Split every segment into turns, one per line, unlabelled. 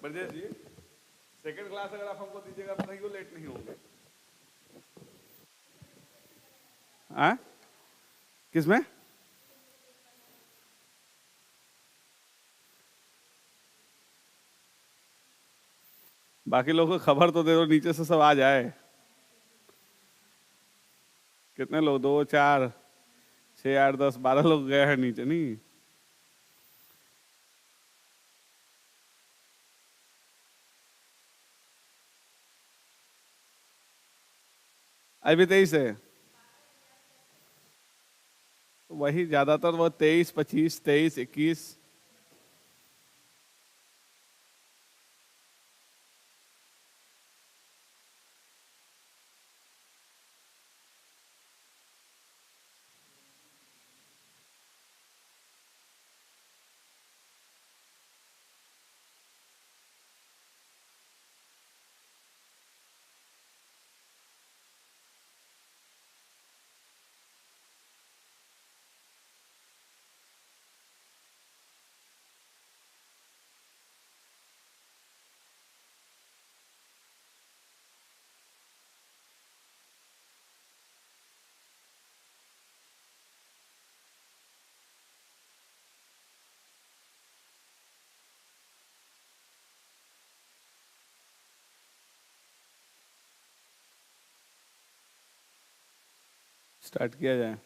ब्रजेश जी, second class अगर आप हमको दीजिएगा तो नहीं, लेट नहीं होंगे। हाँ, किसमें? बाकी लोगों को खबर तो दे दो, नीचे से सब आ जाए। कितने लोग? 2 4 6 8 10 12 लोग गए हैं नीचे। नहीं, अभी 23 है। वही ज्यादातर वो 23 25 23 21। स्टार्ट किया जाए।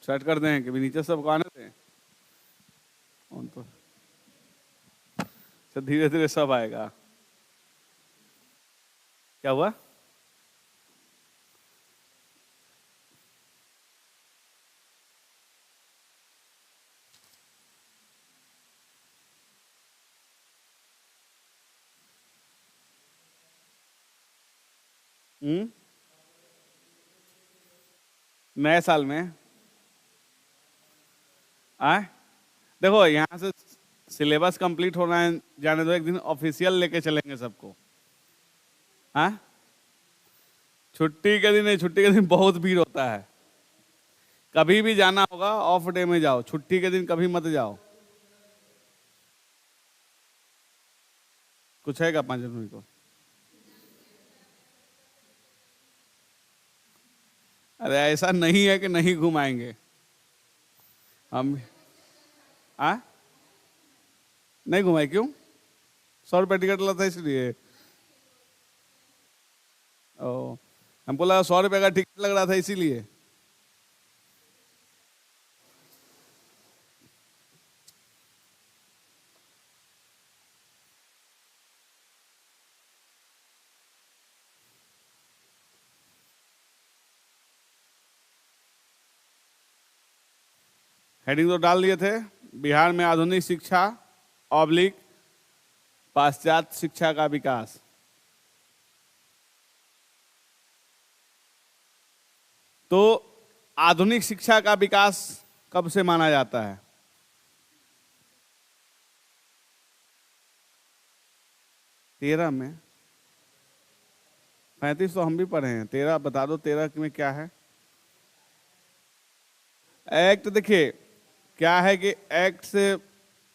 स्टार्ट कर दें कि भी नीचे सबको आने दें? तो धीरे धीरे सब आएगा। क्या हुआ? नए साल में आए, देखो यहाँ से सिलेबस कंप्लीट होना है, जाने दो। एक दिन ऑफिशियल लेके चलेंगे सबको। हाँ, छुट्टी के दिन नहीं, छुट्टी के दिन बहुत भीड़ होता है। कभी भी जाना होगा ऑफ डे में जाओ, छुट्टी के दिन कभी मत जाओ। कुछ है क्या 5 जनवरी को? अरे ऐसा नहीं है कि नहीं घुमाएंगे हम। नहीं घुमाए क्यों? 100 रुपये टिकट लगा था इसलिए। ओ, हमको लगा 100 रुपये का टिकट लग रहा था इसीलिए। हेडिंग तो डाल दिए थे, बिहार में आधुनिक शिक्षा ऑब्लिक पाश्चात्य शिक्षा का विकास। तो आधुनिक शिक्षा का विकास कब से माना जाता है? 13 में। 35 तो हम भी पढ़े हैं। 13 बता दो, 13 में क्या है? एक्ट देखिए क्या है कि एक्ट से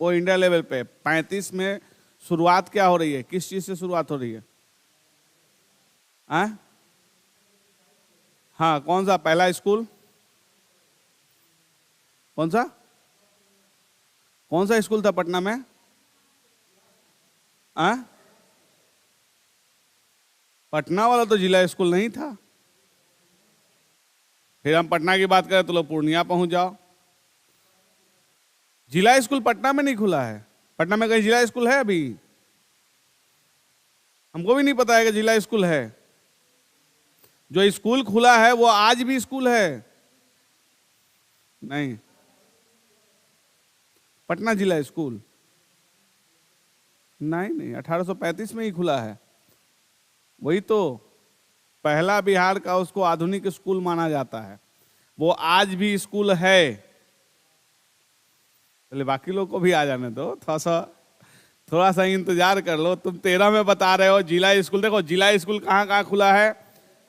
वो इंडिया लेवल पे 35 में शुरुआत क्या हो रही है? किस चीज से शुरुआत हो रही है? हाँ, कौन सा पहला स्कूल? कौन सा स्कूल था पटना में? पटना वाला तो जिला स्कूल नहीं था। फिर हम पटना की बात करें तो लोग पूर्णिया पहुंच जाओ। जिला स्कूल पटना में नहीं खुला है। पटना में कहीं जिला स्कूल है अभी? हमको भी नहीं पता है कि जिला स्कूल है। जो स्कूल खुला है वो आज भी स्कूल है? नहीं, पटना जिला स्कूल नहीं, 1835 में ही खुला है। वही तो पहला बिहार का उसको आधुनिक स्कूल माना जाता है। वो आज भी स्कूल है। चलिए बाकी लोग को भी आ जाने दो, थोड़ा सा इंतजार कर लो। तुम 13 में बता रहे हो जिला स्कूल। देखो जिला स्कूल कहाँ कहाँ खुला है?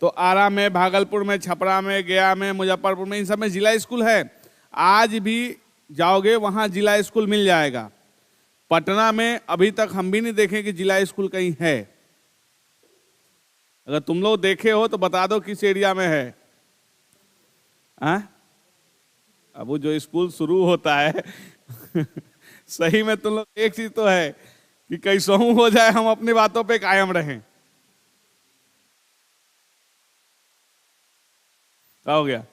तो आरा में, भागलपुर में, छपरा में, गया में, मुजफ्फरपुर में, इन सब में जिला स्कूल है। आज भी जाओगे वहां जिला स्कूल मिल जाएगा। पटना में अभी तक हम भी नहीं देखे कि जिला स्कूल कहीं है। अगर तुम लोग देखे हो तो बता दो किस एरिया में है। अब वो जो स्कूल शुरू होता है सही में तुम लोग, एक चीज तो है कि कैसहू हो जाए हम अपनी बातों पे कायम रहें। क्या हो गया?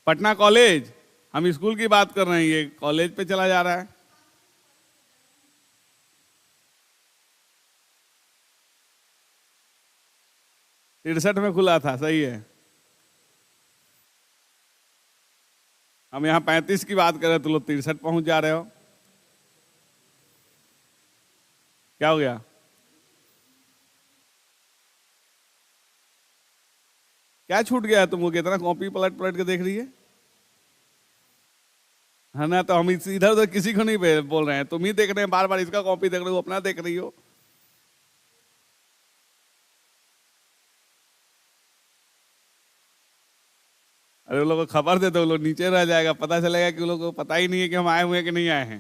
पटना कॉलेज, हम स्कूल की बात कर रहे हैं, ये कॉलेज पे चला जा रहा है। तिरसठ में खुला था, सही है। हम यहाँ 35 की बात कर रहे, तो लोग 63 पहुंच जा रहे हो। क्या हो गया? क्या छूट गया तुमको? कितना कॉपी पलट पलट के देख रही है ना? तो हम इधर उधर किसी को नहीं बोल रहे हैं, तुम ही देख रहे हैं बार बार, इसका कॉपी देख रहे हो, अपना देख रही हो। अरे वो लोग को खबर दे दो, वो लोग नीचे रह जाएगा, पता चलेगा कि वो लोग को पता ही नहीं है कि हम आए हुए हैं कि नहीं आए हैं,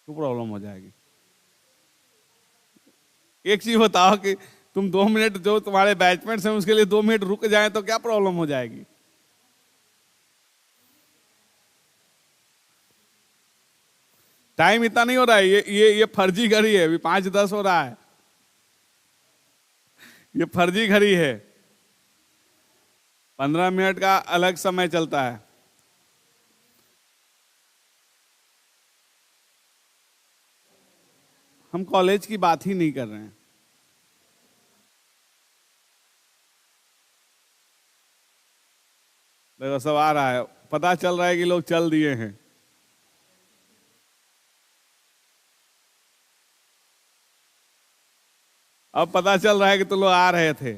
तो प्रॉब्लम हो जाएगी। एक चीज बताओ कि तुम 2 मिनट, जो तुम्हारे बैचमेट्स हैं उसके लिए 2 मिनट रुक जाए तो क्या प्रॉब्लम हो जाएगी? टाइम इतना नहीं हो रहा है, ये फर्जी घड़ी है, अभी 5:10 हो रहा है, ये फर्जी घड़ी है। 15 मिनट का अलग समय चलता है। हम कॉलेज की बात ही नहीं कर रहे हैं। देखो सब आ रहा है, पता चल रहा है कि लोग चल दिए हैं। अब पता चल रहा है कि तुम लोग आ रहे थे,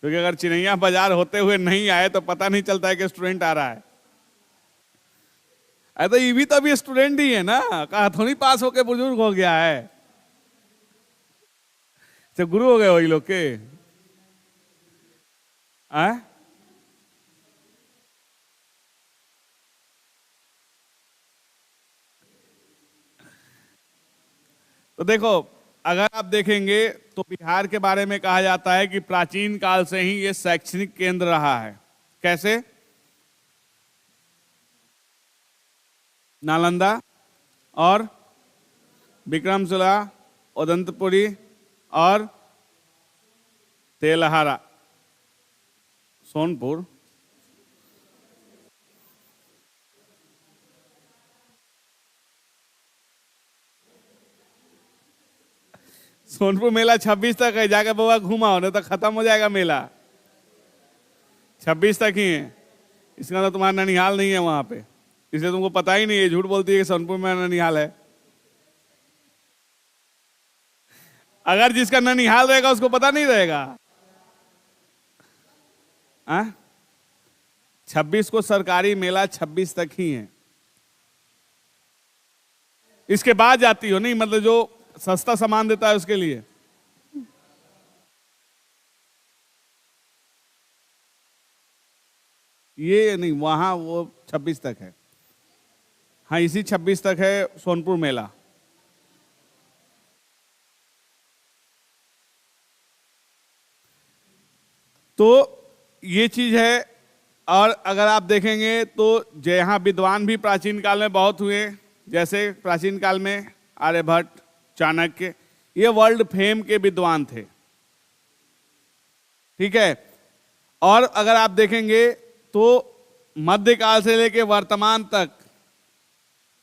क्योंकि अगर चिनैया बाजार होते हुए नहीं आए तो पता नहीं चलता है कि स्टूडेंट आ रहा है। तो ये भी तो अभी स्टूडेंट ही है ना, कहा थोड़ी पास होके बुजुर्ग हो गया है, तो गुरु हो गए वही लोग के। तो देखो, अगर आप देखेंगे तो बिहार के बारे में कहा जाता है कि प्राचीन काल से ही ये शैक्षणिक केंद्र रहा है। कैसे? नालंदा और विक्रमशिला, उदंतपुरी और तेलहारा, सोनपुर, सोनपुर मेला 26 तक है, जाकर बाबा घुमाओ, नहीं तो खत्म हो जाएगा मेला। 26 तक ही है, इसका तो तुम्हारा ननिहाल नहीं है वहां पे, इसलिए तुमको पता ही नहीं है, झूठ बोलती है कि सोनपुर में ननिहाल है। अगर जिसका ननिहाल रहेगा उसको पता नहीं रहेगा। 26 को सरकारी मेला 26 तक ही है, इसके बाद जाती हो नहीं, मतलब जो सस्ता सामान देता है उसके लिए। ये नहीं, वहां वो 26 तक है। हाँ, इसी 26 तक है सोनपुर मेला। तो ये चीज है। और अगर आप देखेंगे तो यहाँ विद्वान भी प्राचीन काल में बहुत हुए, जैसे प्राचीन काल में आर्यभट्ट, चाणक्य, ये वर्ल्ड फेम के विद्वान थे। ठीक है। और अगर आप देखेंगे तो मध्यकाल से लेके वर्तमान तक,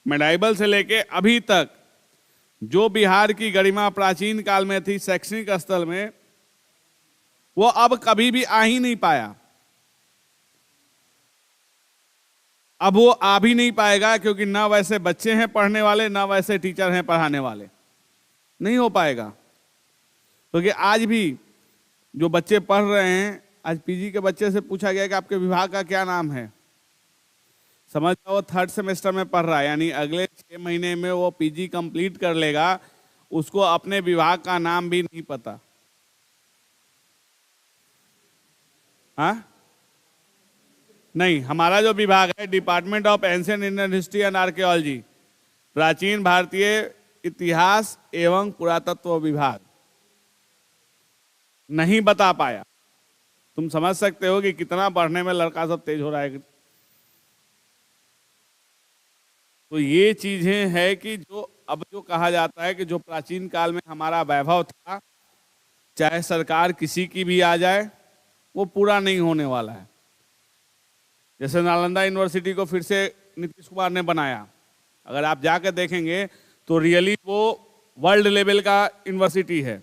मेडाइवल से लेके अभी तक, जो बिहार की गरिमा प्राचीन काल में थी शैक्षणिक स्तर में, वो अब कभी भी आ ही नहीं पाया। अब वो आ भी नहीं पाएगा, क्योंकि ना वैसे बच्चे हैं पढ़ने वाले, ना वैसे टीचर हैं पढ़ाने वाले, नहीं हो पाएगा। क्योंकि आज भी जो बच्चे पढ़ रहे हैं, आज पीजी के बच्चे से पूछा गया कि आपके विभाग का क्या नाम है, समझ लो वो 3rd सेमेस्टर में पढ़ रहा है, यानी अगले 6 महीने में वो पीजी कंप्लीट कर लेगा, उसको अपने विभाग का नाम भी नहीं पता। हाँ, नहीं, हमारा जो विभाग है department of ancient Indian history and archaeology, प्राचीन भारतीय इतिहास एवं पुरातत्व विभाग, नहीं बता पाया। तुम समझ सकते हो कि कितना पढ़ने में लड़का सब तेज हो रहा है। तो ये चीजें हैं कि जो अब जो कहा जाता है कि जो प्राचीन काल में हमारा वैभव था, चाहे सरकार किसी की भी आ जाए, वो पूरा नहीं होने वाला है। जैसे नालंदा यूनिवर्सिटी को फिर से नीतीश कुमार ने बनाया, अगर आप जाकर देखेंगे तो रियली वो वर्ल्ड लेवल का यूनिवर्सिटी है।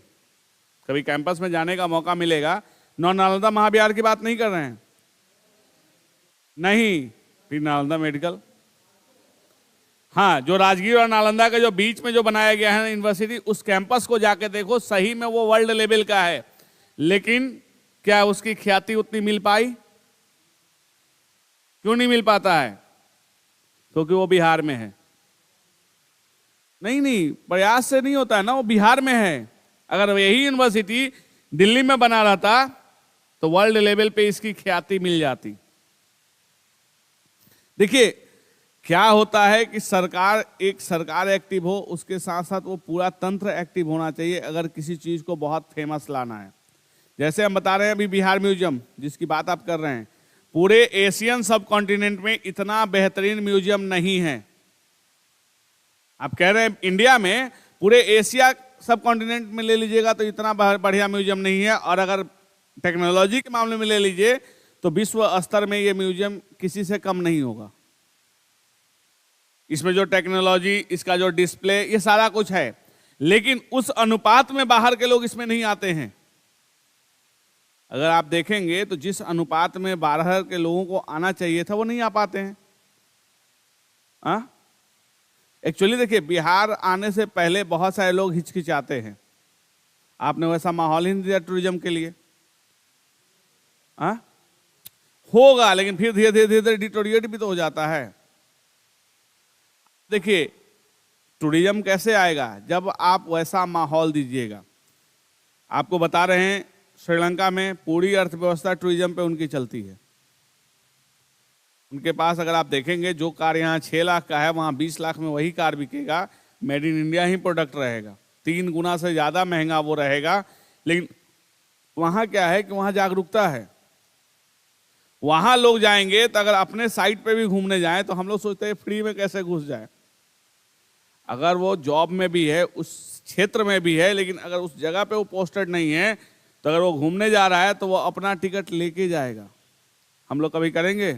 कभी कैंपस में जाने का मौका मिलेगा। नालंदा महाविहार की बात नहीं कर रहे हैं, नहीं, फिर नालंदा मेडिकल, हाँ, जो राजगीर और नालंदा के जो बीच में जो बनाया गया है यूनिवर्सिटी, उस कैंपस को जाके देखो, सही में वो वर्ल्ड लेवल का है। लेकिन क्या उसकी ख्याति उतनी मिल पाई? क्यों नहीं मिल पाता है? क्योंकि वो बिहार में है। नहीं, प्रयास से नहीं होता है ना, वो बिहार में है। अगर यही यूनिवर्सिटी दिल्ली में बना रहता तो वर्ल्ड लेवल पे इसकी ख्याति मिल जाती। देखिए क्या होता है कि सरकार एक्टिव हो, उसके साथ साथ वो पूरा तंत्र एक्टिव होना चाहिए अगर किसी चीज को बहुत फेमस लाना है। जैसे हम बता रहे हैं अभी बिहार म्यूजियम जिसकी बात आप कर रहे हैं, पूरे एशियन सब कॉन्टिनेंट में इतना बेहतरीन म्यूजियम नहीं है। आप कह रहे हैं इंडिया में, पूरे एशिया सब कॉन्टिनेंट में ले लीजिएगा तो इतना बढ़िया म्यूजियम नहीं है। और अगर टेक्नोलॉजी के मामले में ले लीजिए तो विश्व स्तर में ये म्यूजियम किसी से कम नहीं होगा। इसमें जो टेक्नोलॉजी, इसका जो डिस्प्ले, ये सारा कुछ है, लेकिन उस अनुपात में बाहर के लोग इसमें नहीं आते हैं। अगर आप देखेंगे तो जिस अनुपात में बाहर के लोगों को आना चाहिए था वो नहीं आ पाते हैं। एक्चुअली देखिए, बिहार आने से पहले बहुत सारे लोग हिचकिचाते हैं। आपने वैसा माहौल ही नहीं दिया टूरिज्म के लिए। होगा, लेकिन फिर धीरे धीरे धीरे डिटोरिएट भी तो हो जाता है। देखिए टूरिज्म कैसे आएगा? जब आप वैसा माहौल दीजिएगा। आपको बता रहे हैं श्रीलंका में पूरी अर्थव्यवस्था टूरिज्म पे उनकी चलती है। उनके पास अगर आप देखेंगे जो कार यहाँ 6 लाख का है, वहाँ 20 लाख में वही कार बिकेगा, made in India he product रहेगा, 3 गुना से ज़्यादा महंगा वो रहेगा। लेकिन वहाँ क्या है कि वहाँ जागरूकता है। वहाँ लोग जाएंगे तो अगर अपने साइट पे भी घूमने जाएं तो हम लोग सोचते हैं फ्री में कैसे घुस जाए। अगर वो जॉब में भी है, उस क्षेत्र में भी है, लेकिन अगर उस जगह पे वो पोस्टेड नहीं है, तो अगर वो घूमने जा रहा है तो वो अपना टिकट लेके जाएगा। हम लोग कभी करेंगे?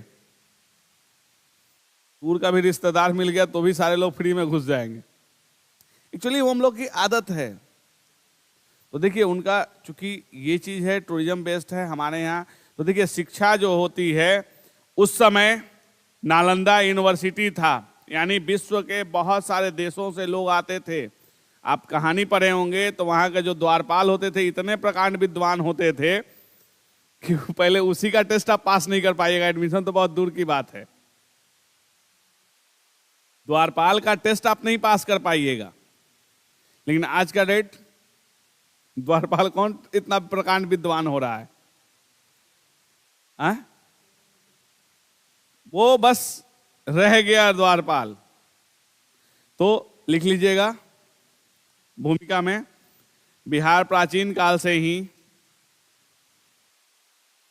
दूर का भी रिश्तेदार मिल गया तो भी सारे लोग फ्री में घुस जाएंगे। एक्चुअली वो हम लोग की आदत है। तो देखिए उनका, चूंकि ये चीज है टूरिज्म बेस्ड है हमारे यहाँ, तो देखिए शिक्षा जो होती है, उस समय नालंदा यूनिवर्सिटी था, यानी विश्व के बहुत सारे देशों से लोग आते थे। आप कहानी पढ़े होंगे तो वहां के जो द्वारपाल होते थे इतने प्रकांड विद्वान होते थे कि पहले उसी का टेस्ट आप पास नहीं कर पाइएगा, एडमिशन तो बहुत दूर की बात है। द्वारपाल का टेस्ट आप नहीं पास कर पाइएगा। लेकिन आज का डेट द्वारपाल कौन इतना प्रकांड विद्वान हो रहा है? वो बस रह गया द्वारपाल। तो लिख लीजिएगा भूमिका में, बिहार प्राचीन काल से ही,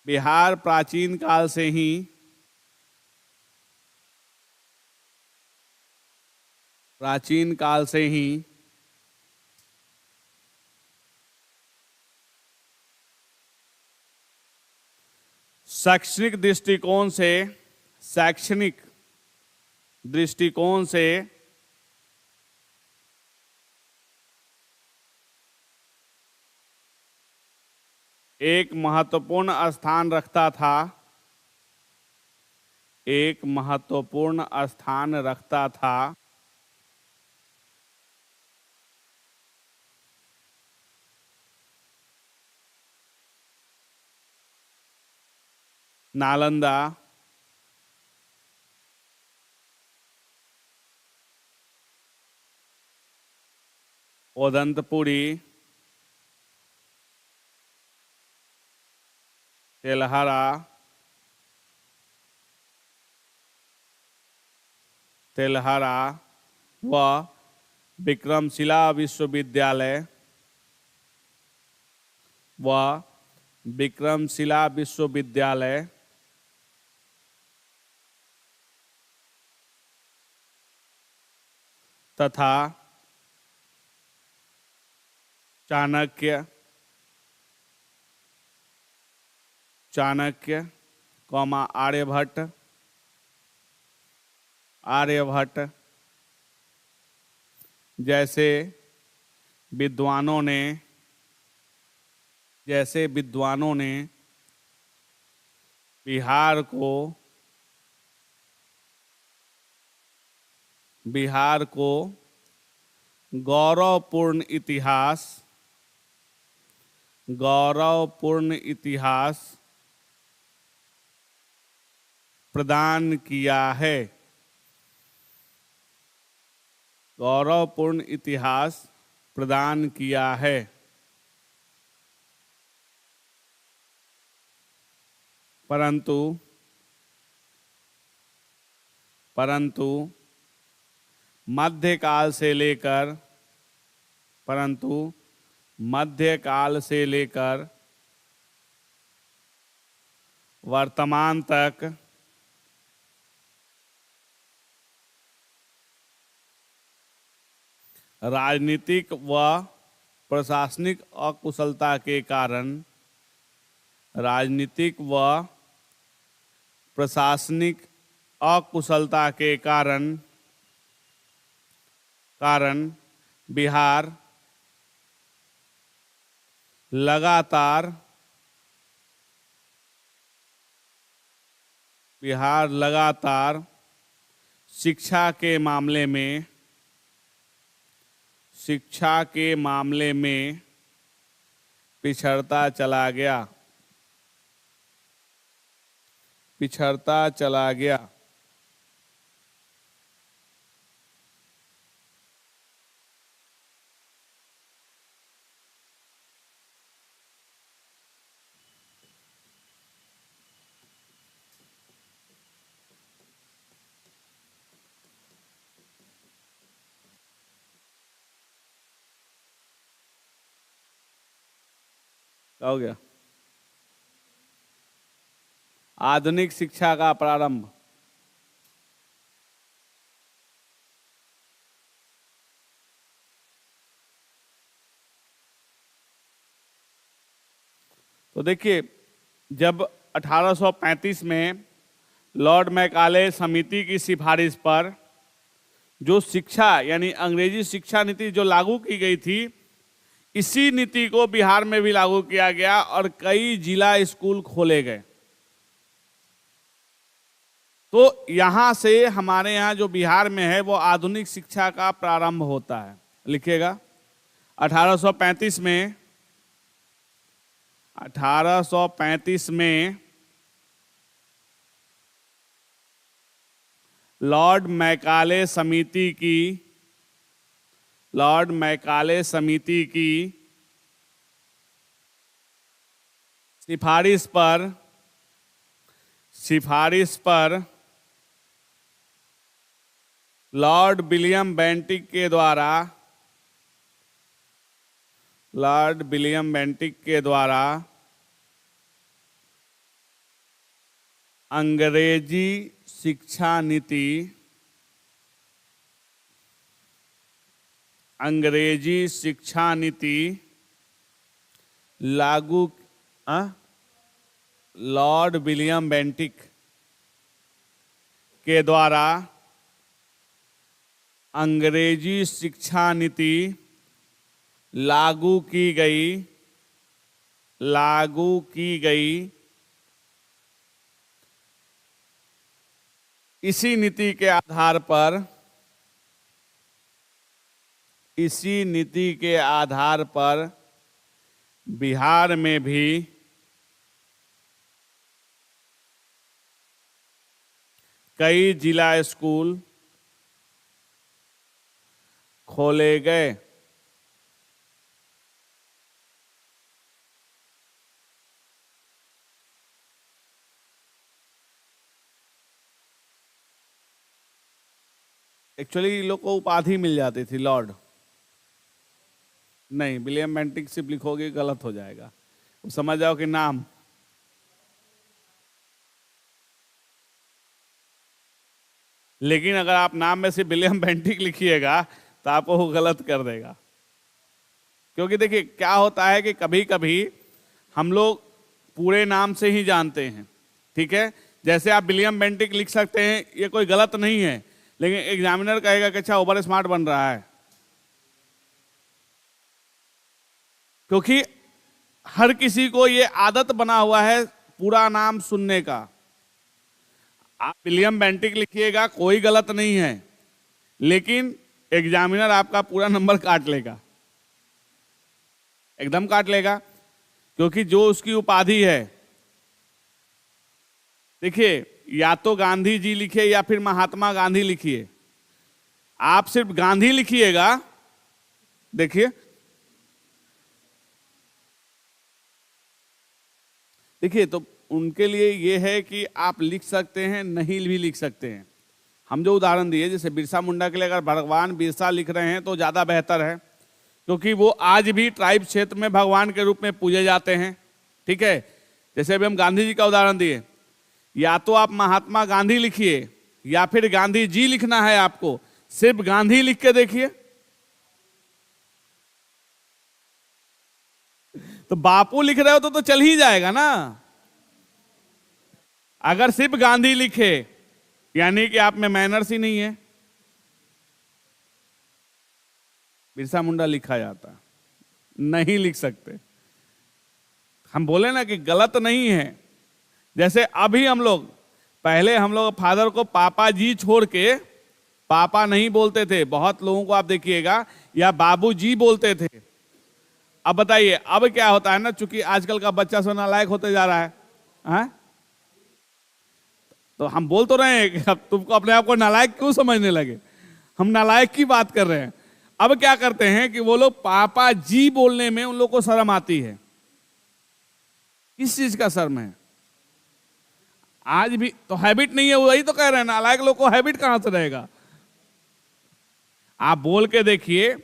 बिहार प्राचीन काल से ही प्राचीन काल से ही शैक्षणिक दृष्टिकोण से एक महत्वपूर्ण स्थान रखता था, एक महत्वपूर्ण स्थान रखता था नालंदा, ओदंतपुरी, तेल्हारा तेल्हारा व विक्रमशिला विश्वविद्यालय व विक्रमशिला विश्वविद्यालय तथा चाणक्य आर्यभट्ट जैसे विद्वानों ने बिहार को गौरवपूर्ण इतिहास प्रदान किया है। गौरवपूर्ण इतिहास प्रदान किया है। परंतु मध्यकाल से लेकर वर्तमान तक राजनीतिक व प्रशासनिक अकुशलता के कारण बिहार लगातार शिक्षा के मामले में पिछड़ता चला गया। क्या हो गया? आधुनिक शिक्षा का प्रारंभ। तो देखिए, जब 1835 में लॉर्ड मैकाले समिति की सिफारिश पर जो शिक्षा यानी अंग्रेजी शिक्षा नीति जो लागू की गई थी, इसी नीति को बिहार में भी लागू किया गया और कई जिला स्कूल खोले गए। तो यहां से हमारे यहाँ जो बिहार में है वो आधुनिक शिक्षा का प्रारंभ होता है। लिखिएगा 1835 में लॉर्ड मैकाले समिति की सिफारिश पर लॉर्ड विलियम बेंटिक के द्वारा अंग्रेजी शिक्षा नीति लागू लॉर्ड विलियम बेंटिक के द्वारा अंग्रेजी शिक्षा नीति लागू की गई। इसी नीति के आधार पर बिहार में भी कई जिला स्कूल खोले गए। एक्चुअली लोग को उपाधि मिल जाती थी लॉर्ड। नहीं, विलियम बेंटिक सिर्फ लिखोगे गलत हो जाएगा, समझ जाओ कि नाम। लेकिन अगर आप नाम में सिर्फ विलियम बेंटिक लिखिएगा तो आपको वो गलत कर देगा। क्योंकि देखिए क्या होता है कि कभी कभी हम लोग पूरे नाम से ही जानते हैं, ठीक है। जैसे आप विलियम बेंटिक लिख सकते हैं, ये कोई गलत नहीं है, लेकिन एग्जामिनर कहेगा कि अच्छा ओवर स्मार्ट बन रहा है, क्योंकि हर किसी को ये आदत बना हुआ है पूरा नाम सुनने का। आप विलियम बेंटिक लिखिएगा कोई गलत नहीं है, लेकिन एग्जामिनर आपका पूरा नंबर काट लेगा, एकदम काट लेगा, क्योंकि जो उसकी उपाधि है। देखिए, या तो गांधी जी लिखिए या फिर महात्मा गांधी लिखिए। आप सिर्फ गांधी लिखिएगा, देखिए देखिए तो उनके लिए ये है कि आप लिख सकते हैं, नहीं भी लिख सकते हैं। हम जो उदाहरण दिए, जैसे बिरसा मुंडा के लिए अगर भगवान बिरसा लिख रहे हैं तो ज़्यादा बेहतर है, क्योंकि वो आज भी ट्राइब क्षेत्र में भगवान के रूप में पूजे जाते हैं, ठीक है। जैसे अभी हम गांधी जी का उदाहरण दिए, या तो आप महात्मा गांधी लिखिए या फिर गांधी जी लिखना है आपको, सिर्फ गांधी लिख के देखिए। तो बापू लिख रहे हो तो चल ही जाएगा ना। अगर सिर्फ गांधी लिखे यानी कि आप में मैनर्स ही नहीं है। बिरसा मुंडा लिखा जाता, नहीं लिख सकते। हम बोले ना कि गलत नहीं है। जैसे अभी हम लोग, पहले हम लोग फादर को पापा जी छोड़ के पापा नहीं बोलते थे, बहुत लोगों को आप देखिएगा, या बाबू जी बोलते थे। अब बताइए अब क्या होता है ना, चूंकि आजकल का बच्चा सो नालायक होते जा रहा है, तो हम बोल तो रहे हैं कि अब तुमको अपने आप को नालायक क्यों समझने लगे। हम नालायक की बात कर रहे हैं। अब क्या करते हैं कि वो लोग पापा जी बोलने में उन लोग को शर्म आती है। किस चीज का शर्म है? आज भी तो हैबिट नहीं है, वही तो कह रहे हैं, नालायक लोग को हैबिट कहां से रहेगा। आप बोल के देखिए।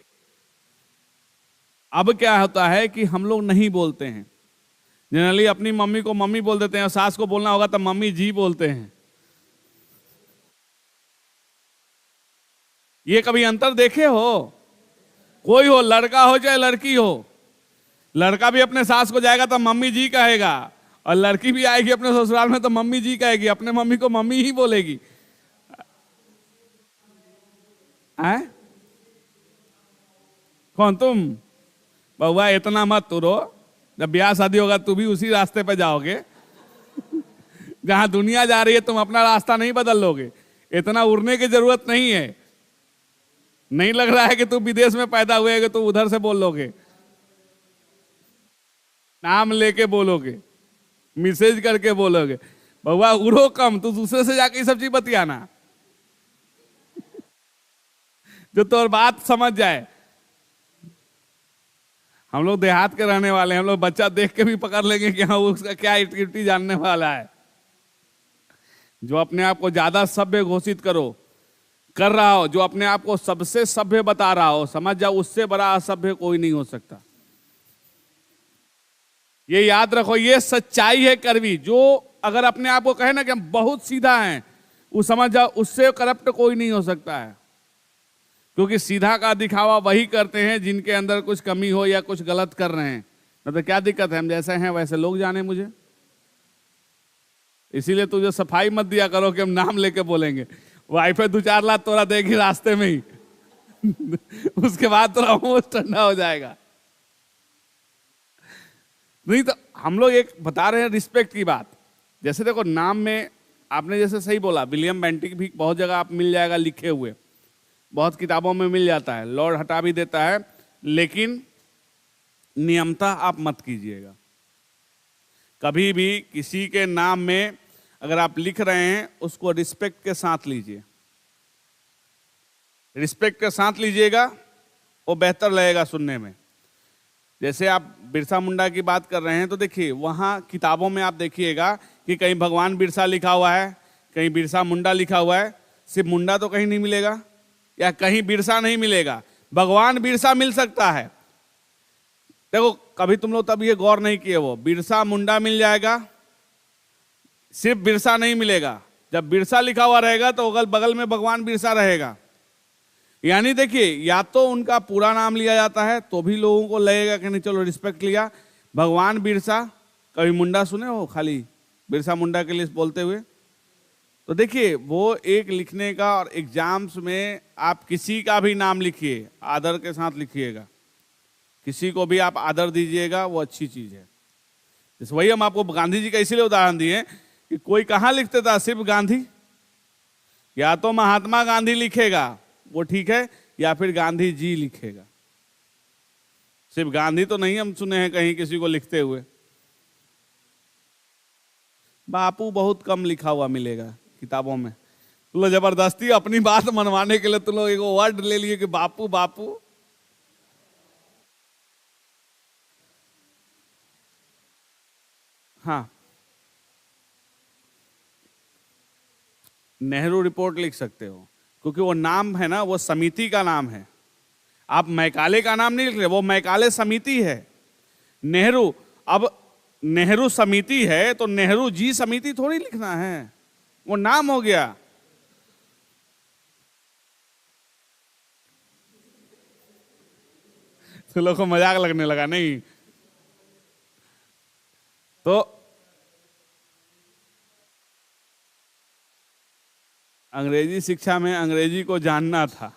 अब क्या होता है कि हम लोग नहीं बोलते हैं, जनरली अपनी मम्मी को मम्मी बोल देते हैं, और सास को बोलना होगा तो मम्मी जी बोलते हैं। ये कभी अंतर देखे हो? कोई हो, लड़का हो चाहे लड़की हो, लड़का भी अपने सास को जाएगा तो मम्मी जी कहेगा, और लड़की भी आएगी अपने ससुराल में तो मम्मी जी कहेगी, अपने मम्मी को मम्मी ही बोलेगी। कौन तुम? बउआ इतना मत तुरो, जब ब्याह शादी होगा तू भी उसी रास्ते पे जाओगे जहां दुनिया जा रही है। तुम अपना रास्ता नहीं बदल लोगे, इतना उड़ने की जरूरत नहीं है। नहीं लग रहा है कि तुम विदेश में पैदा हुए कि तुम उधर से बोल लोगे, नाम लेके बोलोगे, मैसेज करके बोलोगे। बउआ उड़ो कम, तू दूसरे से जाके सब चीज बतियाना जो तो और बात समझ जाए। हम लोग देहात के रहने वाले हैं, हम लोग बच्चा देख के भी पकड़ लेंगे कि हाँ उसका क्या एक्टिविटी जानने वाला है। जो अपने आप को ज्यादा सभ्य घोषित कर रहा हो, जो अपने आप को सबसे सभ्य बता रहा हो, समझ जाओ उससे बड़ा असभ्य कोई नहीं हो सकता। ये याद रखो, ये सच्चाई है कड़वी। जो अगर अपने आप को कहे ना कि हम बहुत सीधा हैं, वो समझ जाओ उससे करप्ट कोई नहीं हो सकता है। क्योंकि सीधा का दिखावा वही करते हैं जिनके अंदर कुछ कमी हो या कुछ गलत कर रहे हैं। मतलब क्या दिक्कत है, हम जैसे हैं वैसे लोग जाने मुझे। इसीलिए तुझे सफाई मत दिया करो कि हम नाम लेके बोलेंगे। वाईफाई 2-4 लाख तोरा देगी रास्ते में ही उसके बाद तोरा मुंह ठंडा हो जाएगा। नहीं तो हम लोग एक बता रहे हैं रिस्पेक्ट की बात। जैसे देखो नाम में आपने जैसे सही बोला, विलियम बेंटिक भी बहुत जगह आप मिल जाएगा लिखे हुए, बहुत किताबों में मिल जाता है, लॉर्ड हटा भी देता है। लेकिन नियमता आप मत कीजिएगा। कभी भी किसी के नाम में अगर आप लिख रहे हैं उसको रिस्पेक्ट के साथ लीजिए, रिस्पेक्ट के साथ लीजिएगा, वो बेहतर लगेगा सुनने में। जैसे आप बिरसा मुंडा की बात कर रहे हैं तो देखिए वहाँ किताबों में आप देखिएगा कि कहीं भगवान बिरसा लिखा हुआ है, कहीं बिरसा मुंडा लिखा हुआ है, सिर्फ मुंडा तो कहीं नहीं मिलेगा। क्या कहीं बिरसा नहीं मिलेगा? भगवान बिरसा मिल सकता है। देखो कभी तुम लोग तब ये गौर नहीं किए, वो बिरसा मुंडा मिल जाएगा, सिर्फ बिरसा नहीं मिलेगा। जब बिरसा लिखा हुआ रहेगा तो अगल बगल में भगवान बिरसा रहेगा। यानी देखिए, या तो उनका पूरा नाम लिया जाता है तो भी लोगों को लगेगा कि नहीं चलो रिस्पेक्ट लिया, भगवान बिरसा। कभी मुंडा सुने हो खाली बिरसा मुंडा के लिए बोलते हुए? तो देखिए वो एक लिखने का, और एग्जाम्स में आप किसी का भी नाम लिखिए, आदर के साथ लिखिएगा, किसी को भी आप आदर दीजिएगा, वो अच्छी चीज है। इस वही हम आपको गांधी जी का इसीलिए उदाहरण दिए कि कोई कहाँ लिखते था सिर्फ गांधी, या तो महात्मा गांधी लिखेगा वो ठीक है, या फिर गांधी जी लिखेगा। सिर्फ गांधी तो नहीं हम सुने हैं कहीं किसी को लिखते हुए। बापू बहुत कम लिखा हुआ मिलेगा किताबों में। तुम लोग जबरदस्ती अपनी बात मनवाने के लिए तुम लोग एक वर्ड ले लिए कि बापू बापू। हाँ, नेहरू रिपोर्ट लिख सकते हो, क्योंकि वो नाम है ना, वो समिति का नाम है। आप मैकाले का नाम नहीं लिख रहे, वो मैकाले समिति है। नेहरू, अब नेहरू समिति है तो नेहरू जी समिति थोड़ी लिखना है, वो नाम हो गया। तो लोगों को मजाक लगने लगा नहीं? तो अंग्रेजी शिक्षा में अंग्रेजी को जानना था,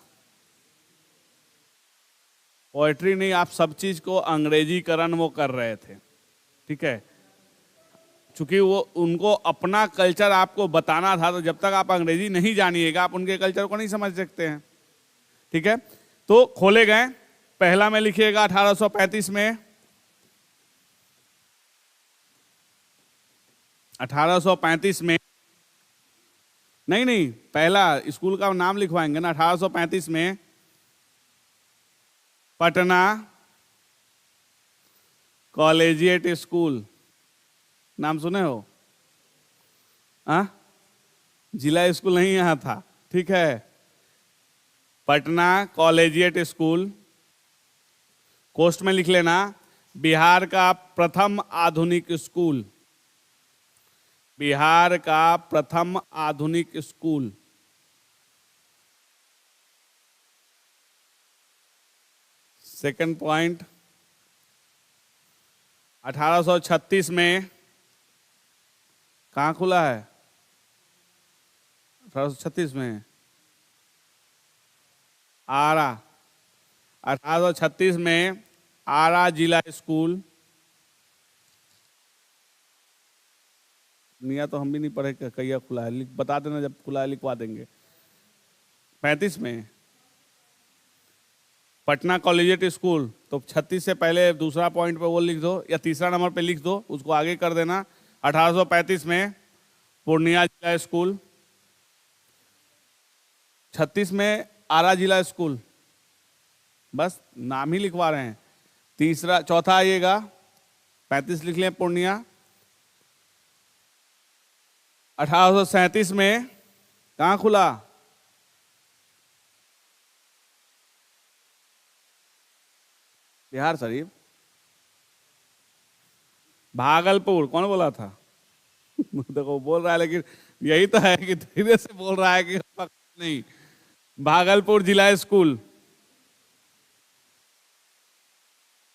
पोएट्री नहीं, आप सब चीज को अंग्रेजीकरण वो कर रहे थे, ठीक है। चूंकि वो उनको अपना कल्चर आपको बताना था, तो जब तक आप अंग्रेजी नहीं जानिएगा आप उनके कल्चर को नहीं समझ सकते हैं, ठीक है। तो खोले गए, पहला में लिखिएगा 1835 में, 1835 में, नहीं पहला स्कूल का नाम लिखवाएंगे ना। 1835 में पटना कॉलेजिएट स्कूल, नाम सुने हो? जिला स्कूल नहीं यहां था, ठीक है। पटना कॉलेजिएट स्कूल, कोस्ट में लिख लेना, बिहार का प्रथम आधुनिक स्कूल, बिहार का प्रथम आधुनिक स्कूल। सेकंड पॉइंट, 1836 में कहाँ खुला है? 1836 में आरा, 1836 में आरा जिला स्कूल। निया तो हम भी नहीं पढ़े कहिया खुला है, बता देना जब खुला है, लिखवा देंगे। 35 में पटना कॉलेजिएट स्कूल, तो 36 से पहले दूसरा पॉइंट पे वो लिख दो, या तीसरा नंबर पे लिख दो, उसको आगे कर देना। 1835 में पूर्णिया जिला स्कूल, 36 में आरा जिला स्कूल, बस नाम ही लिखवा रहे हैं। तीसरा चौथा आइएगा, 35 लिख लें पूर्णिया। 1837 में कहाँ खुला? बिहार शरीफ, भागलपुर। कौन बोला था? देखो बोल रहा है, लेकिन यही तो है कि धीरे से बोल रहा है कि नहीं। भागलपुर जिला स्कूल,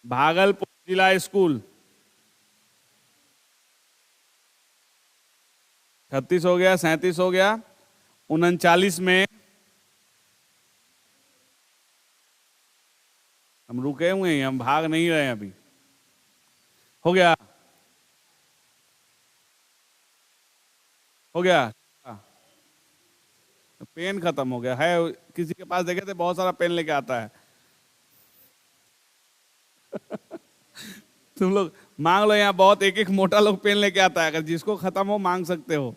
भागलपुर जिला स्कूल। 36 हो गया, 37 हो गया। 39 में हम रुके हुए हैं, हम भाग नहीं रहे हैं अभी। हो गया, हो गया। पेन खत्म हो गया है, किसी के पास देखे थे बहुत सारा पेन लेके आता है। तुम लोग मांग लो, यहाँ बहुत एक एक मोटा लोग पेन लेके आता है, अगर जिसको खत्म हो मांग सकते हो।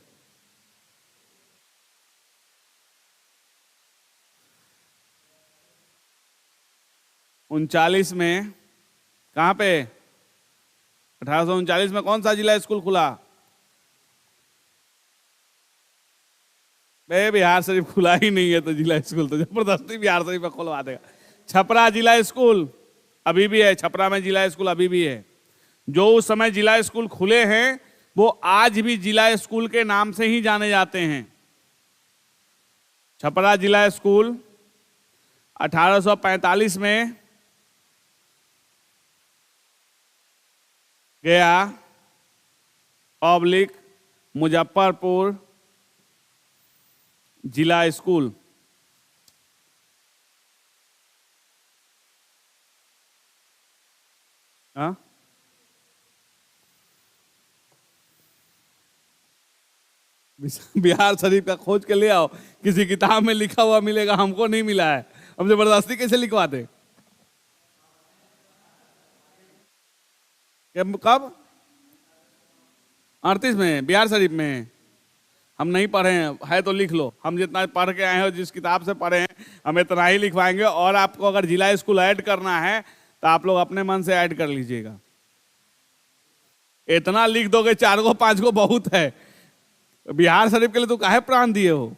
उनचालीस में कहां पे? 1839 में कौन सा जिला स्कूल खुला? बे बिहार शरीफ खुला ही नहीं है तो जिला स्कूल तो जबरदस्ती बिहार शरीफ में खुलवा देगा। छपरा जिला स्कूल अभी भी है, छपरा में जिला स्कूल अभी भी है। जो उस समय जिला स्कूल खुले हैं वो आज भी जिला स्कूल के नाम से ही जाने जाते हैं। छपरा जिला स्कूल 1845 में गया पब्लिक मुजफ्फरपुर जिला स्कूल। हाँ, बिहार शरीफ का खोज के ले आओ, किसी किताब में लिखा हुआ मिलेगा, हमको नहीं मिला है, हम जबरदस्ती कैसे लिखवाते। कब? 38 में बिहार शरीफ में हम नहीं पढ़े हैं, है तो लिख लो। हम जितना पढ़ के आए हैं जिस किताब से पढ़े हैं हम इतना ही लिखवाएंगे। और आपको अगर जिला स्कूल ऐड करना है तो आप लोग अपने मन से ऐड कर लीजिएगा। इतना लिख दोगे 4 को 5 को बहुत है। बिहार शरीफ के लिए तो काहे प्राण दिए हो।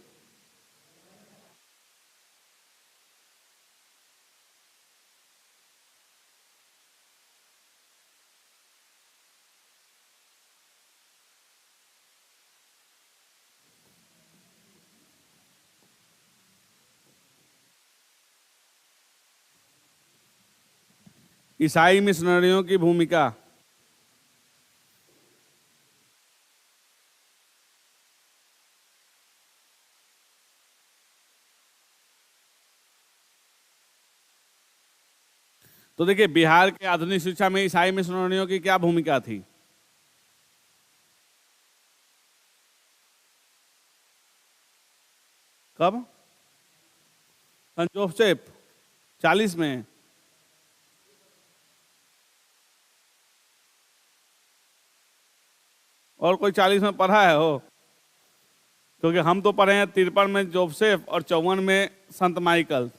ईसाई मिशनरियों की भूमिका। तो देखिए बिहार के आधुनिक शिक्षा में ईसाई मिशनरियों की क्या भूमिका थी। कब? सन जोसेफ 40 में। और कोई 40 में पढ़ा है हो? क्योंकि हम तो पढ़े हैं 53 में जोसेफ और 54 में संत माइकल।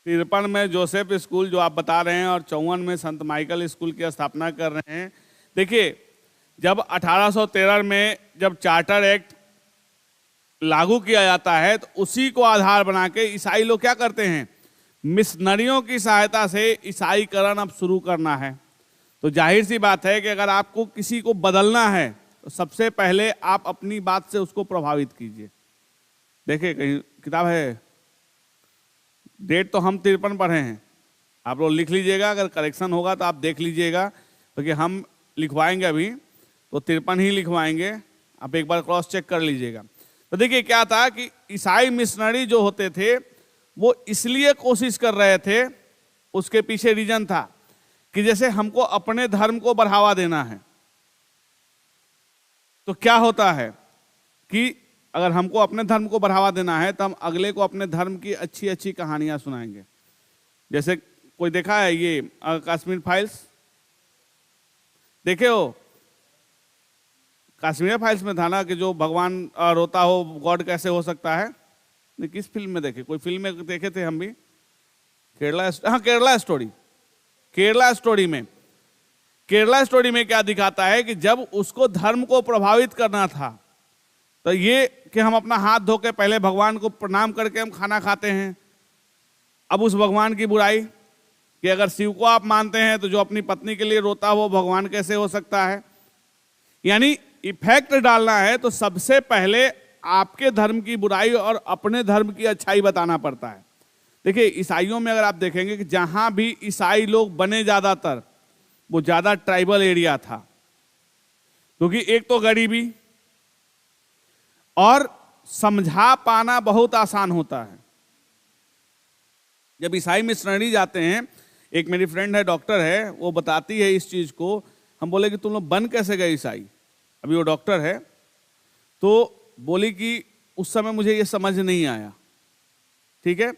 53 में जोसेफ स्कूल जो आप बता रहे हैं और 54 में संत माइकल स्कूल की स्थापना कर रहे हैं। देखिए जब 1813 में जब चार्टर एक्ट लागू किया जाता है तो उसी को आधार बना के ईसाई लोग क्या करते हैं, मिशनरियों की सहायता से ईसाईकरण अब शुरू करना है। तो जाहिर सी बात है कि अगर आपको किसी को बदलना है तो सबसे पहले आप अपनी बात से उसको प्रभावित कीजिए। देखिए कहीं किताब है, डेट तो हम 53 पढ़े हैं, आप लोग लिख लीजिएगा, अगर करेक्शन होगा तो आप देख लीजिएगा, क्योंकि हम लिखवाएंगे अभी तो 53 ही लिखवाएंगे, आप एक बार क्रॉस चेक कर लीजिएगा। तो देखिए क्या था कि ईसाई मिशनरी जो होते थे वो इसलिए कोशिश कर रहे थे, उसके पीछे रीजन था कि जैसे हमको अपने धर्म को बढ़ावा देना है। तो क्या होता है कि अगर हमको अपने धर्म को बढ़ावा देना है तो हम अगले को अपने धर्म की अच्छी अच्छी कहानियां सुनाएंगे। जैसे कोई देखा है ये कश्मीर फाइल्स, देखे हो? कश्मीर फाइल्स में था ना कि जो भगवान रोता हो गॉड कैसे हो सकता है। नहीं, किस फिल्म में देखे? कोई फिल्म में देखे थे हम भी, केरला स्टोरी। केरला स्टोरी में क्या दिखाता है कि जब उसको धर्म को प्रभावित करना था तो ये कि हम अपना हाथ धो के पहले भगवान को प्रणाम करके हम खाना खाते हैं। अब उस भगवान की बुराई कि अगर शिव को आप मानते हैं तो जो अपनी पत्नी के लिए रोता वो भगवान कैसे हो सकता है। यानी इफेक्ट डालना है तो सबसे पहले आपके धर्म की बुराई और अपने धर्म की अच्छाई बताना पड़ता है। देखिए ईसाइयों में अगर आप देखेंगे कि जहां भी ईसाई लोग बने ज्यादातर वो ज्यादा ट्राइबल एरिया था, क्योंकि एक तो गरीबी और समझा पाना बहुत आसान होता है। जब ईसाई मिशनरी जाते हैं, एक मेरी फ्रेंड है डॉक्टर है, वो बताती है इस चीज को। हम बोले कि तुम लोग बन कैसे गए ईसाई, अभी वो डॉक्टर है, तो बोली कि उस समय मुझे ये समझ नहीं आया। ठीक है,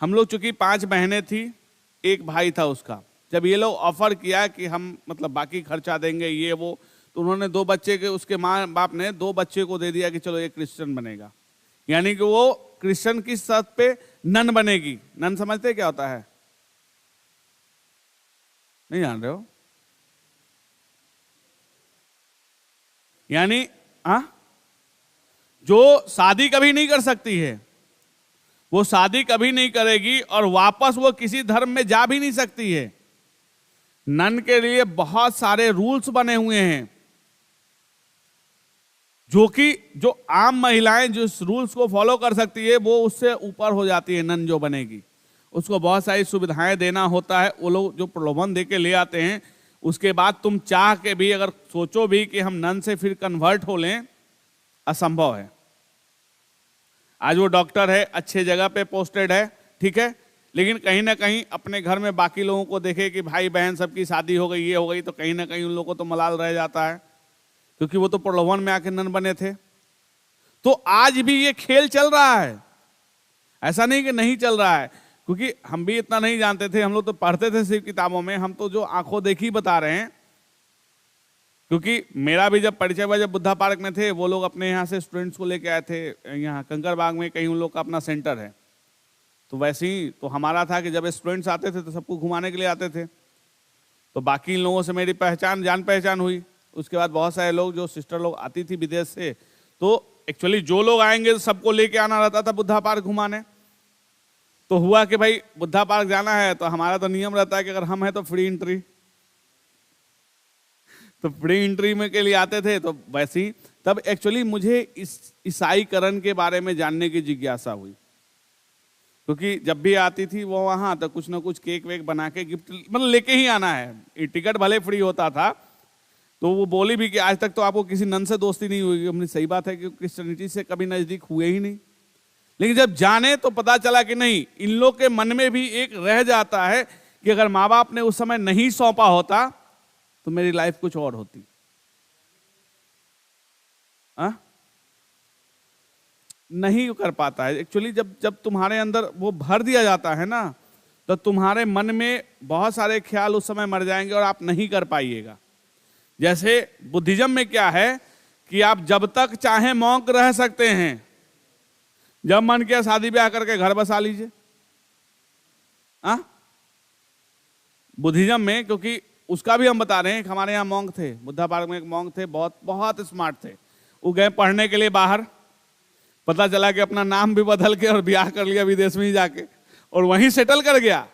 हम लोग चूंकि 5 बहनें थी, एक भाई था उसका, जब ये लोग ऑफर किया कि हम मतलब बाकी खर्चा देंगे ये वो, तो उन्होंने 2 बच्चे के, उसके माँ बाप ने 2 बच्चे को दे दिया कि चलो ये क्रिश्चियन बनेगा। यानी कि वो क्रिश्चियन की शर्त पे नन बनेगी। नन समझते क्या होता है? नहीं जान रहे हो? यानी जो शादी कभी नहीं कर सकती है, वो शादी कभी नहीं करेगी और वापस वो किसी धर्म में जा भी नहीं सकती है। नन के लिए बहुत सारे रूल्स बने हुए हैं, जो आम महिलाएं जिस रूल्स को फॉलो कर सकती है वो उससे ऊपर हो जाती है। नन जो बनेगी उसको बहुत सारी सुविधाएं देना होता है। वो लोग जो प्रलोभन दे के ले आते हैं, उसके बाद तुम चाह के भी अगर सोचो भी कि हम नन से फिर कन्वर्ट हो लें, असंभव है। आज वो डॉक्टर है, अच्छे जगह पे पोस्टेड है, ठीक है, लेकिन कहीं ना कहीं अपने घर में बाकी लोगों को देखे कि भाई बहन सबकी शादी हो गई, ये हो गई, तो कहीं ना कहीं उन लोगों को तो मलाल रह जाता है, क्योंकि वो तो प्रलोभन में आके नन बने थे। तो आज भी ये खेल चल रहा है, ऐसा नहीं कि नहीं चल रहा है, क्योंकि हम भी इतना नहीं जानते थे। हम लोग तो पढ़ते थे सिर्फ किताबों में, हम तो जो आंखों देखी बता रहे हैं। क्योंकि मेरा भी जब परिचय हुआ, जब बुद्धा पार्क में थे, वो लोग अपने यहाँ से स्टूडेंट्स को लेके आए थे, यहाँ कंकरबाग में कहीं उन लोग का अपना सेंटर है, तो वैसे ही तो हमारा था कि जब स्टूडेंट्स आते थे तो सबको घुमाने के लिए आते थे। तो बाकी लोगों से मेरी पहचान, जान पहचान हुई। उसके बाद बहुत सारे लोग, जो सिस्टर लोग आती थी विदेश से, तो एक्चुअली जो लोग आएंगे सबको लेके आना रहता था बुद्धा पार्क घुमाने। तो हुआ कि भाई बुद्धा पार्क जाना है, तो हमारा तो नियम रहता है कि अगर हम हैं तो फ्री एंट्री, तो फ्री एंट्री में के लिए आते थे। तो वैसे ही तब एक्चुअली मुझे इस ईसाईकरण के बारे में जानने की जिज्ञासा हुई, क्योंकि जब भी आती थी वो वहां, तो कुछ ना कुछ केक वेक बना के गिफ्ट मतलब लेके ही आना है। टिकट भले फ्री होता था। तो वो बोली भी कि आज तक तो आपको किसी नन से दोस्ती नहीं हुई। हमने सही बात है कि क्रिश्चियनिटी से कभी नजदीक हुए ही नहीं, लेकिन जब जाने तो पता चला कि नहीं, इन लोग के मन में भी एक रह जाता है कि अगर माँ बाप ने उस समय नहीं सौंपा होता तो मेरी लाइफ कुछ और होती। नहीं कर पाता है एक्चुअली। जब तुम्हारे अंदर वो भर दिया जाता है ना, तो तुम्हारे मन में बहुत सारे ख्याल उस समय मर जाएंगे और आप नहीं कर पाइएगा। जैसे बुद्धिज्म में क्या है कि आप जब तक चाहे मॉन्क रह सकते हैं, जब मन किया शादी ब्याह करके घर बसा लीजिए। बुद्धिज्म में, क्योंकि उसका भी हम बता रहे हैं, हमारे यहाँ मॉन्क थे, बुद्धा पार्क में एक मॉन्क थे, बहुत बहुत स्मार्ट थे। वो गए पढ़ने के लिए बाहर, पता चला कि अपना नाम भी बदल के और ब्याह कर लिया विदेश में ही जाके, और वहीं सेटल कर गया।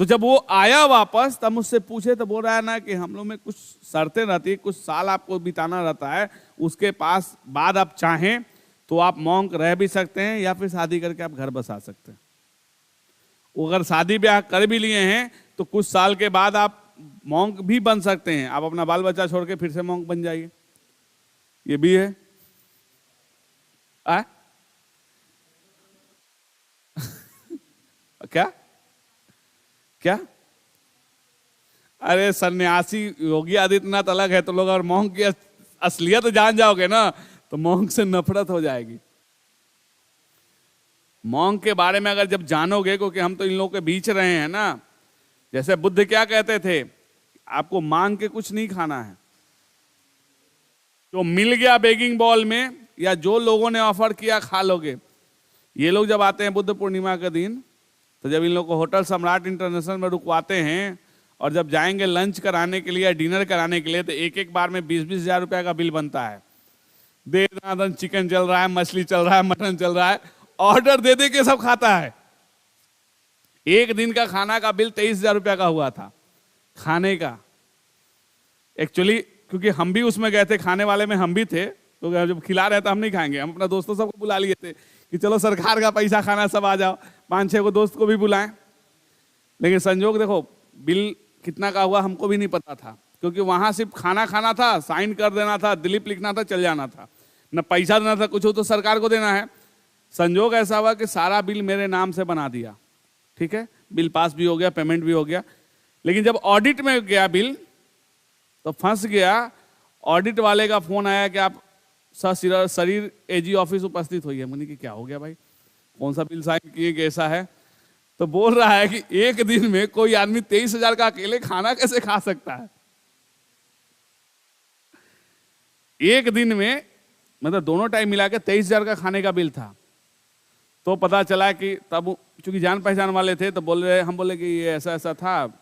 तो जब वो आया वापस, तब मुझसे पूछे तो बोल रहा है ना कि हम लोग में कुछ शर्तें रहती है, कुछ साल आपको बिताना रहता है, उसके पास बाद आप चाहें तो आप मॉन्क रह भी सकते हैं या फिर शादी करके आप घर बसा सकते हैं। अगर शादी ब्याह कर भी लिए हैं तो कुछ साल के बाद आप मॉन्क भी बन सकते हैं। आप अपना बाल बच्चा छोड़ के फिर से मॉन्क बन जाइए, ये भी है। क्या क्या? अरे सन्यासी योगी आदित्यनाथ अलग है, तो लोग अगर मॉन्क की असलियत जान जाओगे ना तो मॉन्क से नफरत हो जाएगी। मॉन्क के बारे में अगर जब जानोगे, क्योंकि हम तो इन लोगों के बीच रहे हैं ना, जैसे बुद्ध क्या कहते थे, आपको मांग के कुछ नहीं खाना है, जो मिल गया बेगिंग बॉल में या जो लोगों ने ऑफर किया खा लोगे। ये लोग जब आते हैं बुद्ध पूर्णिमा के दिन, तो जब इन लोग को होटल सम्राट इंटरनेशनल में रुकवाते हैं और जब जाएंगे लंच कराने के लिए या डिनर कराने के लिए, तो एक एक बार में 20-20 हजार रुपए का बिल बनता है। दे दन चिकन चल रहा है, मछली चल रहा है, मटन चल रहा है, ऑर्डर दे दे के सब खाता है। एक दिन का खाना का बिल 23,000 रुपया का हुआ था, खाने का। एक्चुअली क्योंकि हम भी उसमें गए थे, खाने वाले में हम भी थे, तो जब खिला रहे थे हम नहीं खाएंगे, हम अपना दोस्तों सबको बुला लिए थे कि चलो सरकार का पैसा खाना, सब आ जाओ, 5-6 को दोस्त को भी बुलाएं। लेकिन संजोग देखो, बिल कितना का हुआ हमको भी नहीं पता था, क्योंकि वहां सिर्फ खाना खाना था, साइन कर देना था, दिलीप लिखना था, चल जाना था, न पैसा देना था, कुछ हो तो सरकार को देना है। संजोग ऐसा हुआ कि सारा बिल मेरे नाम से बना दिया, ठीक है, बिल पास भी हो गया, पेमेंट भी हो गया। लेकिन जब ऑडिट में गया बिल तो फंस गया। ऑडिट वाले का फोन आया कि आप शरीर एजी ऑफिस उपस्थित हुई है। मैंने कि क्या हो गया भाई, कौन सा बिल साइन किए कि ऐसा है? तो बोल रहा है कि एक दिन में कोई आदमी 23,000 का अकेले खाना कैसे खा सकता है? एक दिन में मतलब दोनों टाइम मिला के 23,000 का खाने का बिल था। तो पता चला कि तब चूंकि जान पहचान वाले थे, तो बोल रहे, हम बोले कि ये ऐसा ऐसा था,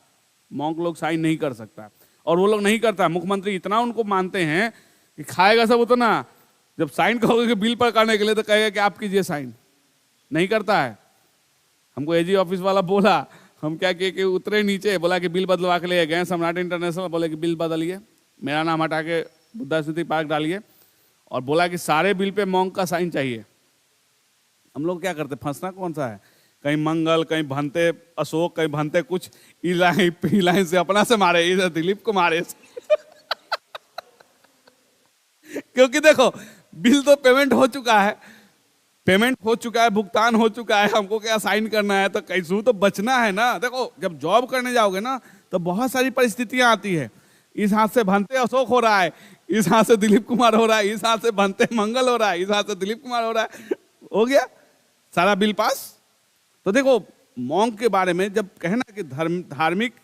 मॉन्क लोग साइन नहीं कर सकता। और वो लोग नहीं करता, मुख्यमंत्री इतना उनको मानते हैं कि खाएगा सब उतना, जब साइन कहोगे कि बिल पर करने के लिए तो कहेगा कि आप कीजिए साइन, नहीं करता है। हमको एजी ऑफिस वाला बोला, हम क्या किए कि उतरे नीचे, बोला कि बिल बदलवा के लिए गए सम्राट इंटरनेशनल, बोले कि बिल बदलिए, मेरा नाम हटा के बुद्धा स्मृति पार्क डालिए, और बोला कि सारे बिल पे मॉन्क का साइन चाहिए। हम लोग क्या करते, फंसना कौन सा है, कहीं मंगल, कहीं भंते अशोक, कहीं भंते कुछ, ई लाइन से अपना से मारे, इधर दिलीप को मारे क्योंकि देखो बिल तो पेमेंट हो चुका है, पेमेंट हो चुका है, भुगतान हो चुका है, हमको क्या साइन करना है, तो कैसे तो बचना है ना। देखो जब जॉब करने जाओगे ना तो बहुत सारी परिस्थितियां आती है, इस हाथ से भंते अशोक हो रहा है, इस हाथ से दिलीप कुमार हो रहा है, इस हाथ से भंते मंगल हो रहा है, इस हाथ से दिलीप कुमार हो रहा है, हो गया सारा बिल पास। तो देखो मॉन्क के बारे में जब कहना कि धार्मिक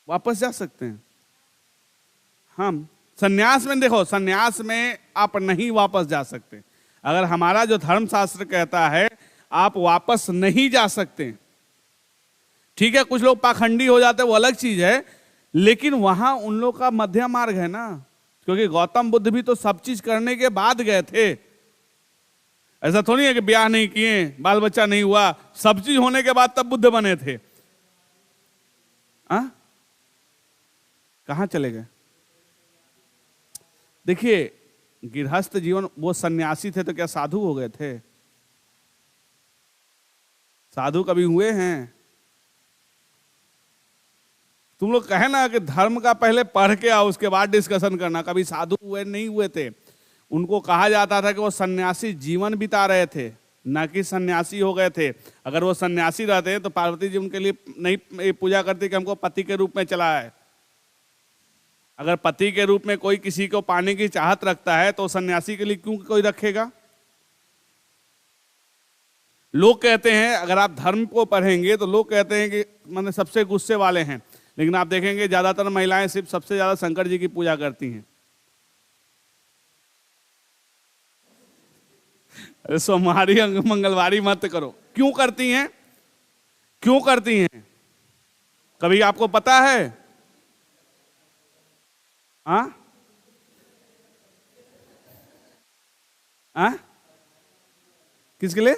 वापस जा सकते हैं हम, सन्यास में देखो, सन्यास में आप नहीं वापस जा सकते। अगर हमारा जो धर्मशास्त्र कहता है आप वापस नहीं जा सकते, ठीक है कुछ लोग पाखंडी हो जाते हैं वो अलग चीज है, लेकिन वहां उन लोग का मध्यम मार्ग है ना, क्योंकि गौतम बुद्ध भी तो सब चीज करने के बाद गए थे। ऐसा थोड़ी है कि ब्याह नहीं किए, बाल बच्चा नहीं हुआ, सब चीज होने के बाद तब बुद्ध बने थे। कहां चले गए? देखिए गृहस्थ जीवन, वो सन्यासी थे तो क्या साधु हो गए थे? साधु कभी हुए हैं? तुम लोग कहे ना कि धर्म का पहले पढ़ के आओ उसके बाद डिस्कशन करना, कभी साधु हुए नहीं हुए थे। उनको कहा जाता था कि वो सन्यासी जीवन बिता रहे थे, ना कि सन्यासी हो गए थे। अगर वो सन्यासी रहते तो पार्वती जी उनके लिए नहीं पूजा करती कि हमको पति के रूप में चला है। अगर पति के रूप में कोई किसी को पाने की चाहत रखता है तो सन्यासी के लिए क्यों कोई रखेगा? लोग कहते हैं, अगर आप धर्म को पढ़ेंगे तो लोग कहते हैं कि मतलब सबसे गुस्से वाले हैं, लेकिन आप देखेंगे ज्यादातर महिलाएं सिर्फ सबसे ज्यादा शंकर जी की पूजा करती हैं। अरे सोमवारी मंगलवारी मत करो। क्यों करती हैं? क्यों करती हैं? कभी आपको पता है? किसके लिए?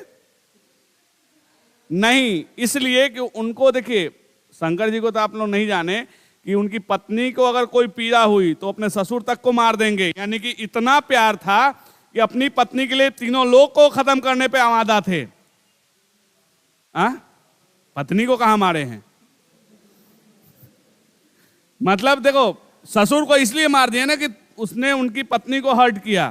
नहीं, इसलिए कि उनको देखिए, शंकर जी को तो आप लोग नहीं जाने कि उनकी पत्नी को अगर कोई पीड़ा हुई तो अपने ससुर तक को मार देंगे। यानी कि इतना प्यार था कि अपनी पत्नी के लिए तीनों लोग को खत्म करने पे आमादा थे। पत्नी को कहां मारे हैं? मतलब देखो, ससुर को इसलिए मार दिया ना कि उसने उनकी पत्नी को हर्ट किया।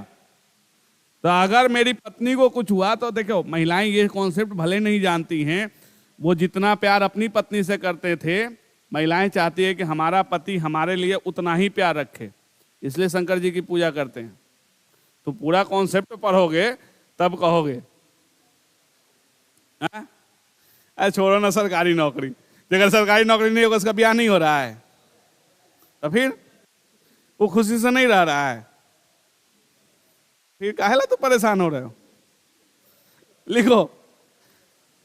तो अगर मेरी पत्नी को कुछ हुआ तो देखो, महिलाएं ये कॉन्सेप्ट भले नहीं जानती हैं, वो जितना प्यार अपनी पत्नी से करते थे, महिलाएं चाहती है कि हमारा पति हमारे लिए उतना ही प्यार रखे, इसलिए शंकर जी की पूजा करते हैं। तो पूरा कॉन्सेप्ट पढ़ोगे तब कहोगे। छोड़ो ना सरकारी नौकरी, अगर सरकारी नौकरी नहीं होगा उसका ब्याह नहीं हो रहा है तो फिर वो खुशी से नहीं रह रहा है, फिर काहेला तो परेशान हो रहे हो? लिखो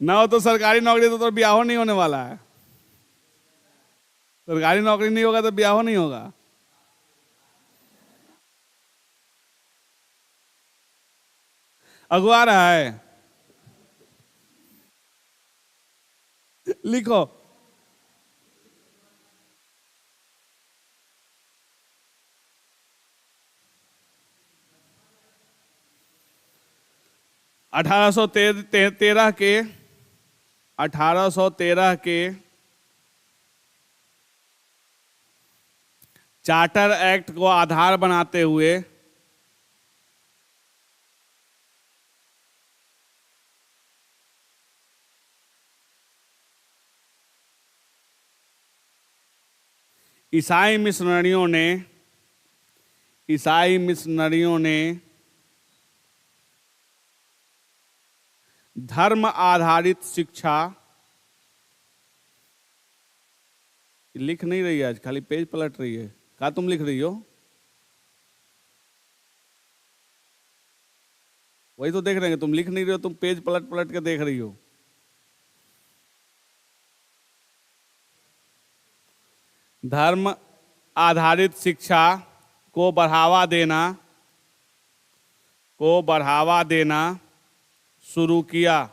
ना हो तो सरकारी नौकरी तो ब्याह नहीं होने वाला है। सरकारी नौकरी नहीं होगा तो ब्याह नहीं होगा। अगवा रहा है, लिखो 1813 के चार्टर एक्ट को आधार बनाते हुए ईसाई मिशनरियों ने धर्म आधारित शिक्षा, लिख नहीं रही है आज, खाली पेज पलट रही है। क्या तुम लिख रही हो? वही तो देख रहे हैं, तुम लिख नहीं रही हो, तुम पेज पलट पलट के देख रही हो। धर्म आधारित शिक्षा को बढ़ावा देना शुरू किया।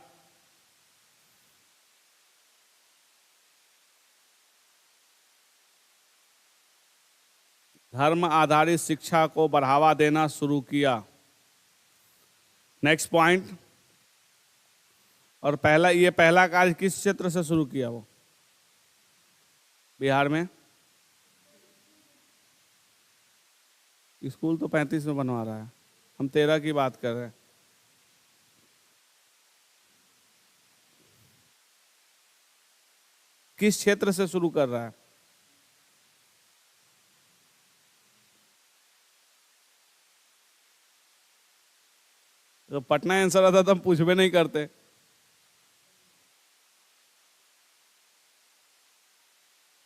धर्म आधारित शिक्षा को बढ़ावा देना शुरू किया। Next point. और पहला कार्य किस क्षेत्र से शुरू किया वो बिहार में? स्कूल तो 35 में बनवा रहा है, हम 13 की बात कर रहे हैं। किस क्षेत्र से शुरू कर रहा है? तो पटना आंसर आता तो हम पूछबे नहीं करते।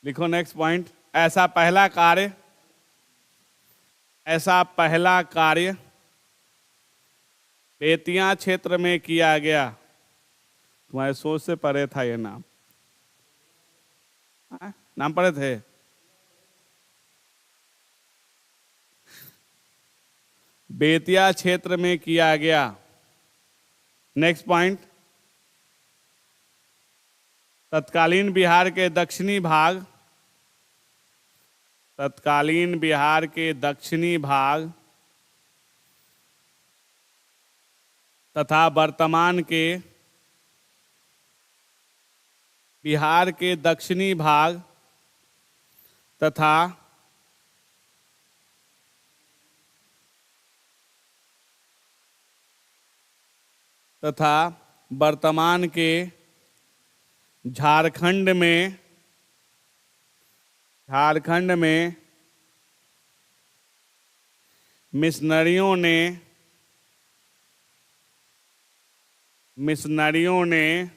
लिखो नेक्स्ट पॉइंट। ऐसा पहला कार्य बेतिया क्षेत्र में किया गया। तुम्हारे सोच से परे था ये नाम। नाम पढ़े थे? बेतिया क्षेत्र में किया गया। Next point. तत्कालीन बिहार के दक्षिणी भाग तथा वर्तमान के बिहार के दक्षिणी भाग तथा वर्तमान के झारखंड में मिशनरियों ने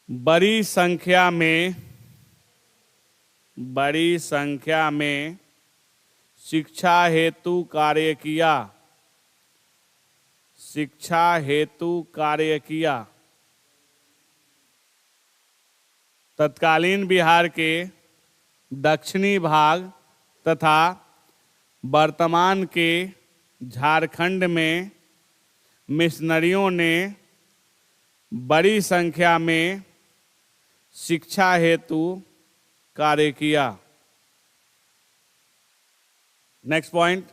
बड़ी संख्या में शिक्षा हेतु कार्य किया। तत्कालीन बिहार के दक्षिणी भाग तथा वर्तमान के झारखंड में मिशनरियों ने बड़ी संख्या में शिक्षा हेतु कार्य किया। Next point.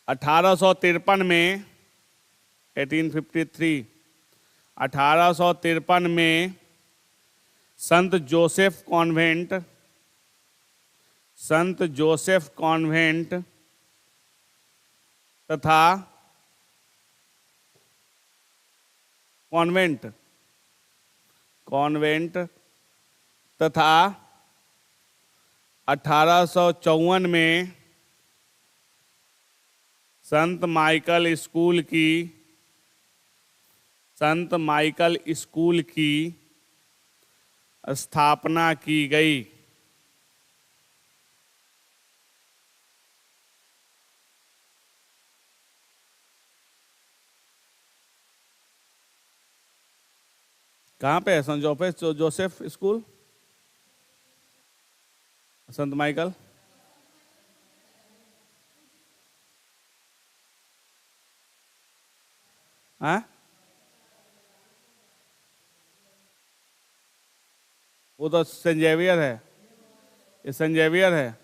1853 में 1853 में संत जोसेफ कॉन्वेंट तथा कॉन्वेंट तथा 1854 में संत माइकल स्कूल की स्थापना की गई। कहाँ पे है संत जोसेफ स्कूल? संत माइकल हाँ? वो तो सेंट जेवियर है। ये सेंट जेवियर है।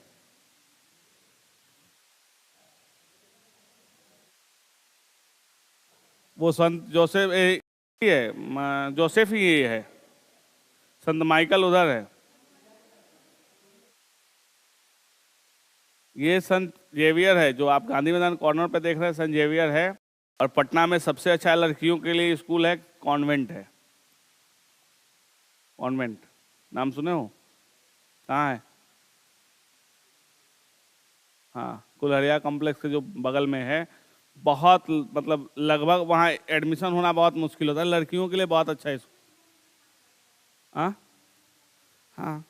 वो संत जोसेफ है, जोसेफ ही है। संत माइकल उधर है। ये संत जेवियर है जो आप गांधी मैदान कॉर्नर पे देख रहे हैं, संत जेवियर है। और पटना में सबसे अच्छा लड़कियों के लिए स्कूल है, कॉन्वेंट है। कॉन्वेंट नाम सुने हो? कहाँ है? हाँ, कुल्हड़िया कॉम्प्लेक्स के जो बगल में है। बहुत मतलब लगभग वहाँ एडमिशन होना बहुत मुश्किल होता है, लड़कियों के लिए बहुत अच्छा है। हाँ हाँ,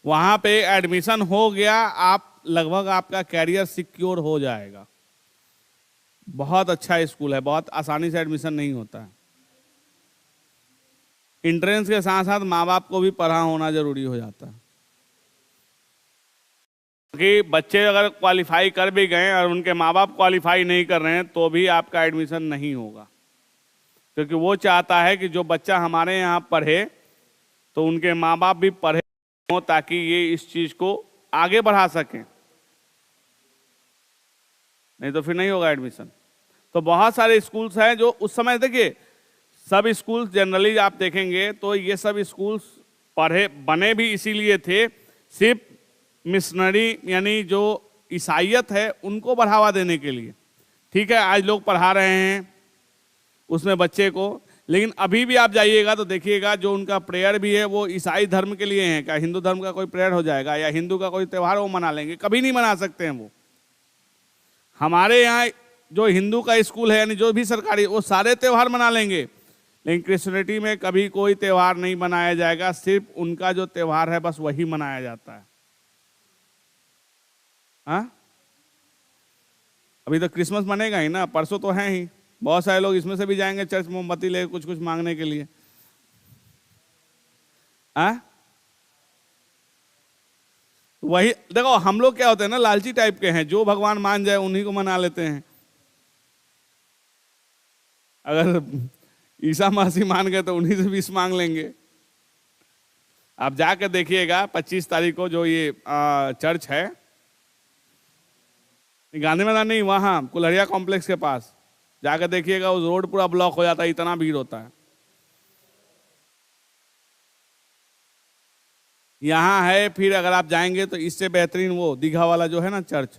वहाँ पे एडमिशन हो गया, आप लगभग आपका कैरियर सिक्योर हो जाएगा। बहुत अच्छा स्कूल है, बहुत आसानी से एडमिशन नहीं होता है। इंट्रेंस के साथ साथ माँ बाप को भी पढ़ा होना जरूरी हो जाता है, कि बच्चे अगर क्वालिफाई कर भी गए और उनके माँ बाप क्वालिफाई नहीं कर रहे हैं तो भी आपका एडमिशन नहीं होगा, क्योंकि वो चाहता है कि जो बच्चा हमारे यहाँ पढ़े तो उनके माँ बाप भी पढ़े हो, ताकि ये इस चीज को आगे बढ़ा सकें, नहीं तो फिर नहीं होगा एडमिशन। तो बहुत सारे स्कूल्स हैं जो उस समय, देखिए सब स्कूल्स जनरली आप देखेंगे तो ये सब स्कूल्स बने भी इसीलिए थे, सिर्फ मिशनरी यानी जो ईसाइयत है उनको बढ़ावा देने के लिए। ठीक है, आज लोग पढ़ा रहे हैं उसमें बच्चे को, लेकिन अभी भी आप जाइएगा तो देखिएगा जो उनका प्रेयर भी है वो ईसाई धर्म के लिए है। क्या हिंदू धर्म का कोई प्रेयर हो जाएगा या हिंदू का कोई त्यौहार वो मना लेंगे? कभी नहीं मना सकते हैं वो। हमारे यहाँ जो हिंदू का स्कूल है यानी जो भी सरकारी, वो सारे त्यौहार मना लेंगे, लेकिन क्रिश्चियनिटी में कभी कोई त्यौहार नहीं मनाया जाएगा, सिर्फ उनका जो त्यौहार है बस वही मनाया जाता है। हाँ, अभी तो क्रिसमस मनेगा ही ना, परसों तो है ही। बहुत सारे लोग इसमें से भी जाएंगे चर्च मोमबत्ती ले कुछ कुछ मांगने के लिए। हाँ, वही देखो, हम लोग क्या होते हैं ना, लालची टाइप के हैं, जो भगवान मान जाए उन्हीं को मना लेते हैं। अगर ईसा मसीह मान गए तो उन्हीं से 20 मांग लेंगे। आप जाकर देखिएगा 25 तारीख को जो ये चर्च है, गांधी मैदान नहीं, वहां कुल्हड़िया कॉम्प्लेक्स के पास जाकर देखिएगा, उस रोड पूरा ब्लॉक हो जाता है, इतना भीड़ होता है। यहाँ है, फिर अगर आप जाएंगे तो इससे बेहतरीन वो दीघा वाला जो है ना चर्च,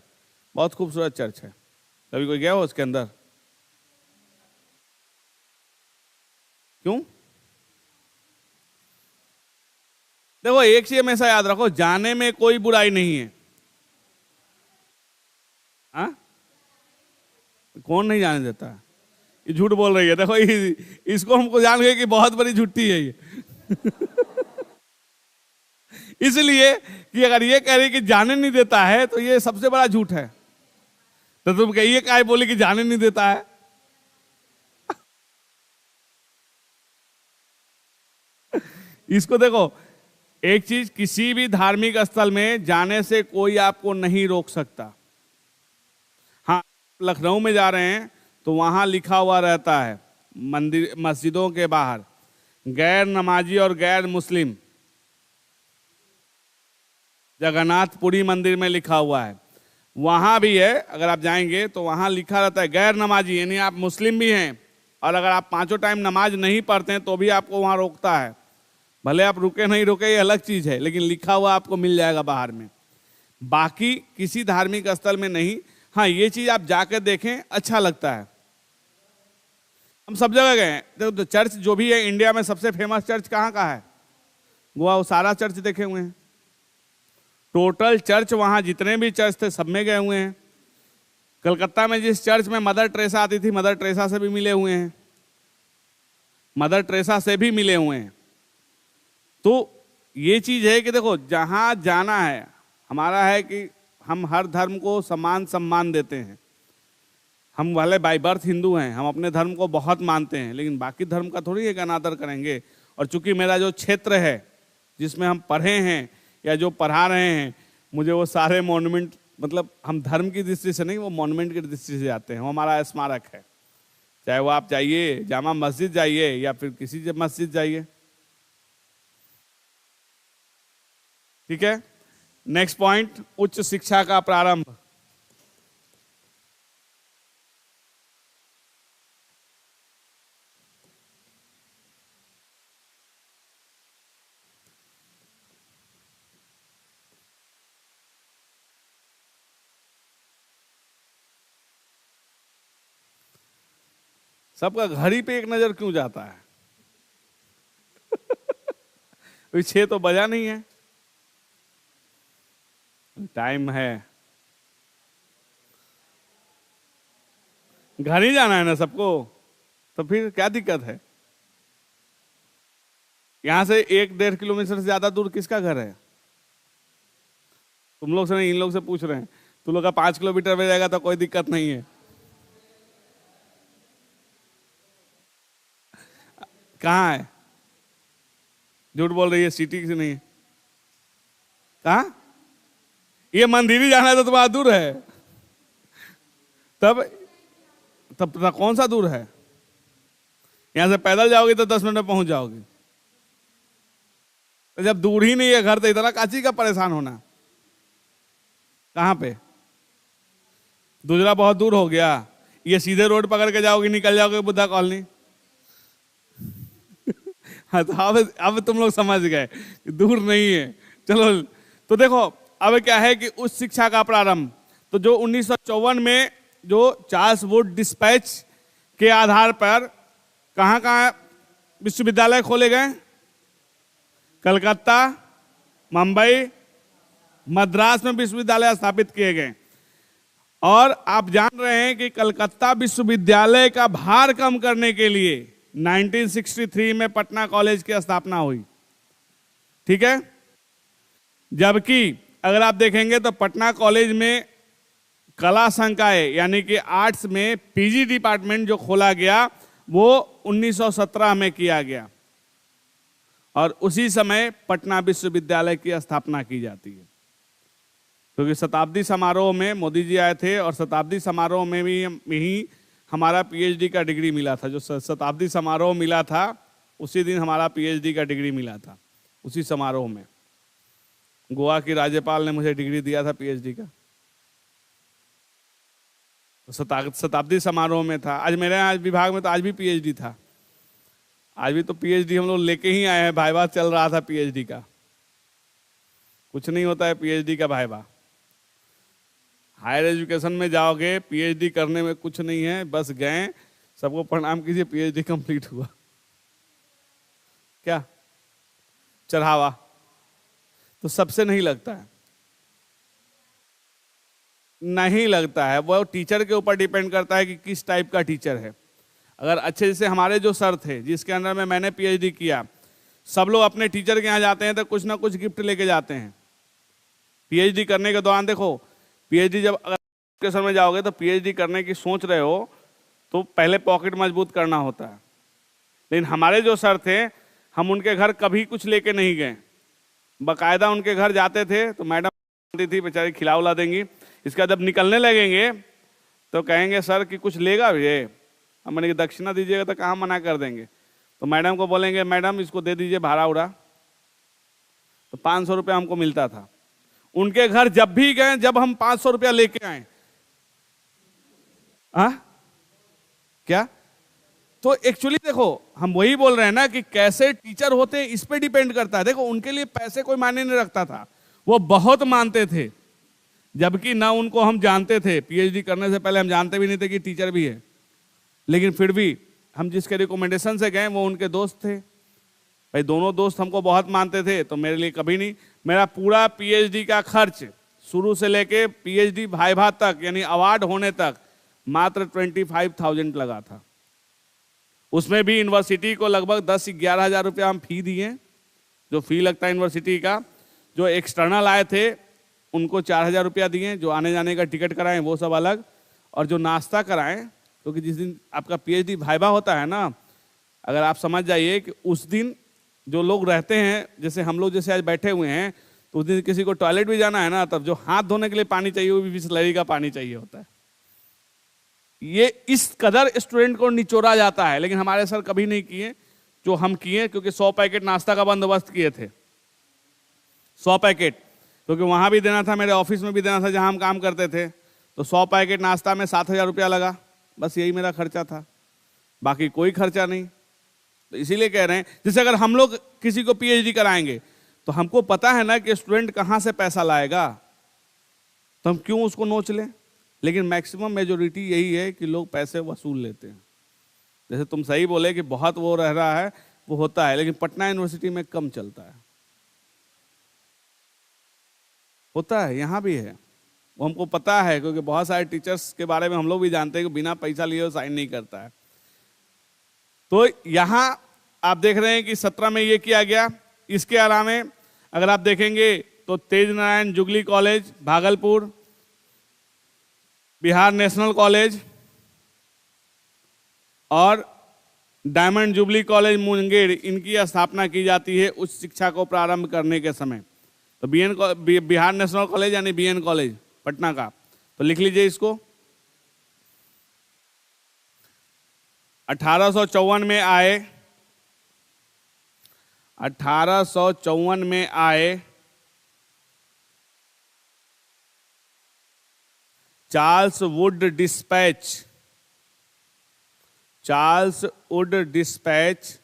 बहुत खूबसूरत चर्च है। कभी कोई गया हो उसके अंदर? क्यों? देखो एक चीज हमेशा याद रखो, जाने में कोई बुराई नहीं है। हाँ, कौन नहीं जाने देता है? ये झूठ बोल रही है, देखो इसको हमको जान गए कि बहुत बड़ी झूठी है ये। इसलिए कि अगर ये कह रही कि जाने नहीं देता है तो ये सबसे बड़ा झूठ है। तो तुम कहिए क्या बोले कि जाने नहीं देता है? इसको देखो, एक चीज, किसी भी धार्मिक स्थल में जाने से कोई आपको नहीं रोक सकता। हाँ, लखनऊ में जा रहे हैं तो वहां लिखा हुआ रहता है मंदिर मस्जिदों के बाहर, गैर नमाजी और गैर मुस्लिम। जगन्नाथपुरी मंदिर में लिखा हुआ है, वहां भी है। अगर आप जाएंगे तो वहां लिखा रहता है गैर नमाजी, यानी आप मुस्लिम भी हैं और अगर आप 5 टाइम नमाज नहीं पढ़ते हैं तो भी आपको वहां रोकता है। भले आप रुके नहीं रुके ये अलग चीज है, लेकिन लिखा हुआ आपको मिल जाएगा बाहर में। बाकी किसी धार्मिक स्थल में नहीं। हाँ, ये चीज आप जाकर देखें, अच्छा लगता है। हम सब जगह गए हैं। तो चर्च जो भी है इंडिया में सबसे फेमस चर्च कहाँ का है? गोवा, वो सारा चर्च देखे हुए हैं। टोटल चर्च वहां जितने भी चर्च थे सब में गए हुए हैं। कलकत्ता में जिस चर्च में मदर टेरेसा आती थी, मदर टेरेसा से भी मिले हुए हैं, मदर टेरेसा से भी मिले हुए हैं। तो ये चीज है कि देखो, जहां जाना है हमारा है कि हम हर धर्म को समान सम्मान देते हैं। हम भले बाय बर्थ हिंदू हैं, हम अपने धर्म को बहुत मानते हैं, लेकिन बाकी धर्म का थोड़ी एक अनादर करेंगे। और चूंकि मेरा जो क्षेत्र है जिसमें हम पढ़े हैं या जो पढ़ा रहे हैं, मुझे वो सारे मॉन्यूमेंट, मतलब हम धर्म की दृष्टि से नहीं, वो मॉन्यूमेंट की दृष्टि से जाते हैं। वो हमारा स्मारक है। चाहे वो आप जाइए जामा मस्जिद जाइए या फिर किसी मस्जिद जाइए। ठीक है, नेक्स्ट पॉइंट, उच्च शिक्षा का प्रारंभ। सबका घड़ी पे एक नजर क्यों जाता है? 6 तो बजा नहीं है, टाइम है। घर ही जाना है ना सबको, तो फिर क्या दिक्कत है? यहां से 1-1.5 किलोमीटर से ज्यादा दूर किसका घर है? तुम लोग से नहीं, इन लोग से पूछ रहे हैं। तुम लोग का 5 किलोमीटर में जाएगा तो कोई दिक्कत नहीं है। कहाँ है? झूठ बोल रही है, सिटी से नहीं है। कहा? ये मंदिर जाना है तो तुम्हारा दूर है। तब कौन सा दूर है? यहां से पैदल जाओगे तो 10 मिनट में पहुंच जाओगे। तो जब दूर ही नहीं है घर, तो इतना काची का परेशान होना? कहां पे? दूसरा बहुत दूर हो गया। ये सीधे रोड पकड़ के जाओगे, निकल जाओगे बुद्धा कॉलोनी। हाँ, तो अब तुम लोग समझ गए, दूर नहीं है। चलो, तो देखो अब क्या है कि उस शिक्षा का प्रारंभ, तो जो 1954 में जो चार्ल्स वुड डिस्पैच के आधार पर कहां कहां विश्वविद्यालय खोले गए? कलकत्ता, मुंबई, मद्रास में विश्वविद्यालय स्थापित किए गए। और आप जान रहे हैं कि कलकत्ता विश्वविद्यालय का भार कम करने के लिए 1963 में पटना कॉलेज की स्थापना हुई। ठीक है। जबकि अगर आप देखेंगे तो पटना कॉलेज में कला संकाय यानी कि आर्ट्स में पीजी डिपार्टमेंट जो खोला गया वो 1917 में किया गया, और उसी समय पटना विश्वविद्यालय की स्थापना की जाती है। क्योंकि शताब्दी समारोह में मोदी जी आए थे, और शताब्दी समारोह में भी ही हमारा पीएचडी का डिग्री मिला था। जो शताब्दी समारोह मिला था उसी दिन हमारा पीएचडी का डिग्री मिला था, उसी समारोह में। गोवा की राज्यपाल ने मुझे डिग्री दिया था पीएचडी का, तो शताब्दी समारोह में था। आज मेरे यहाँ विभाग में तो आज भी पीएचडी था, आज भी तो पीएचडी हम लोग लेके ही आए हैं। भाईवा चल रहा था पीएचडी का। कुछ नहीं होता है पीएचडी का भाईवा। हायर एजुकेशन में जाओगे, पीएचडी करने में कुछ नहीं है, बस गए, सबको प्रणाम कीजिए, पीएचडी कंप्लीट हुआ। क्या चढ़ावा? तो सबसे नहीं लगता है, नहीं लगता है। वो टीचर के ऊपर डिपेंड करता है कि किस टाइप का टीचर है। अगर अच्छे, जैसे हमारे जो सर थे जिसके अंदर में मैंने पीएचडी किया, सब लोग अपने टीचर के यहाँ जाते हैं तो कुछ ना कुछ गिफ्ट लेके जाते हैं। पीएचडी करने के दौरान देखो, पीएचडी जब अगर एजुकेशन में जाओगे तो पीएचडी करने की सोच रहे हो तो पहले पॉकेट मजबूत करना होता है। लेकिन हमारे जो सर थे, हम उनके घर कभी कुछ लेके नहीं गए। बाकायदा उनके घर जाते थे तो मैडम आती थी, बेचारी खिला उला देंगी। इसका जब निकलने लगेंगे तो कहेंगे सर कि कुछ लेगा भी ये, हमने दक्षिणा दीजिएगा तो कहाँ मना कर देंगे। तो मैडम को बोलेंगे मैडम इसको दे दीजिए भाड़ा उड़ा, तो 500 रुपया हमको मिलता था। उनके घर जब भी गए, जब हम 500 रुपया लेके आए, क्या? तो एक्चुअली देखो, हम वही बोल रहे हैं ना कि कैसे टीचर होते हैं इस पे डिपेंड करता है। देखो, उनके लिए पैसे कोई मायने नहीं रखता था, वो बहुत मानते थे। जबकि ना उनको हम जानते थे, पीएचडी करने से पहले हम जानते भी नहीं थे कि टीचर भी है। लेकिन फिर भी हम जिसके रिकमेंडेशन से गए वो उनके दोस्त थे। भाई दोनों दोस्त हमको बहुत मानते थे, तो मेरे लिए कभी नहीं। मेरा पूरा पीएचडी का खर्च शुरू से लेके पीएचडी भाइभा तक यानी अवार्ड होने तक मात्र 25,000 लगा था। उसमें भी यूनिवर्सिटी को लगभग 10-11 हज़ार रुपया हम फी दिए, जो फी लगता है यूनिवर्सिटी का। जो एक्सटर्नल आए थे उनको 4,000 रुपया दिए, जो आने जाने का टिकट कराएं वो सब अलग, और जो नाश्ता कराएं, क्योंकि जिस दिन आपका पीएचडी भाइभा होता है ना, अगर आप समझ जाइए कि उस दिन जो लोग रहते हैं, जैसे हम लोग जैसे आज बैठे हुए हैं, तो उस दिन किसी को टॉयलेट भी जाना है ना, तब जो हाथ धोने के लिए पानी चाहिए वो भी बिसलेरी का पानी चाहिए होता है। ये इस कदर स्टूडेंट को निचोड़ा जाता है। लेकिन हमारे सर कभी नहीं किए जो हम किए, क्योंकि 100 पैकेट नाश्ता का बंदोबस्त किए थे। 100 पैकेट, क्योंकि वहां भी देना था, मेरे ऑफिस में भी देना था जहां हम काम करते थे। तो 100 पैकेट नाश्ता में 7,000 रुपया लगा, बस यही मेरा खर्चा था, बाकी कोई खर्चा नहीं। तो इसीलिए कह रहे हैं, जैसे अगर हम लोग किसी को पीएचडी कराएंगे तो हमको पता है ना कि स्टूडेंट कहां से पैसा लाएगा, तो हम क्यों उसको नोच लें। लेकिन मैक्सिमम मेजोरिटी यही है कि लोग पैसे वसूल लेते हैं। जैसे तुम सही बोले कि बहुत वो रह रहा है, वो होता है, लेकिन पटना यूनिवर्सिटी में कम चलता है। होता है, यहाँ भी है, वो हमको पता है, क्योंकि बहुत सारे टीचर्स के बारे में हम लोग भी जानते हैं कि बिना पैसा लिए साइन नहीं करता है। तो यहाँ आप देख रहे हैं कि 17 में ये किया गया। इसके अलावा अगर आप देखेंगे तो Tej Narayan jubilee college Bhagalpur, Bihar national college और डायमंड जुबली कॉलेज मुंगेर, इनकी स्थापना की जाती है उच्च शिक्षा को प्रारंभ करने के समय। तो बिहार नेशनल कॉलेज यानी बीएन कॉलेज पटना का। तो लिख लीजिए इसको। 1854 में आए, 1854 में आए Charles Wood dispatch, Charles Wood dispatch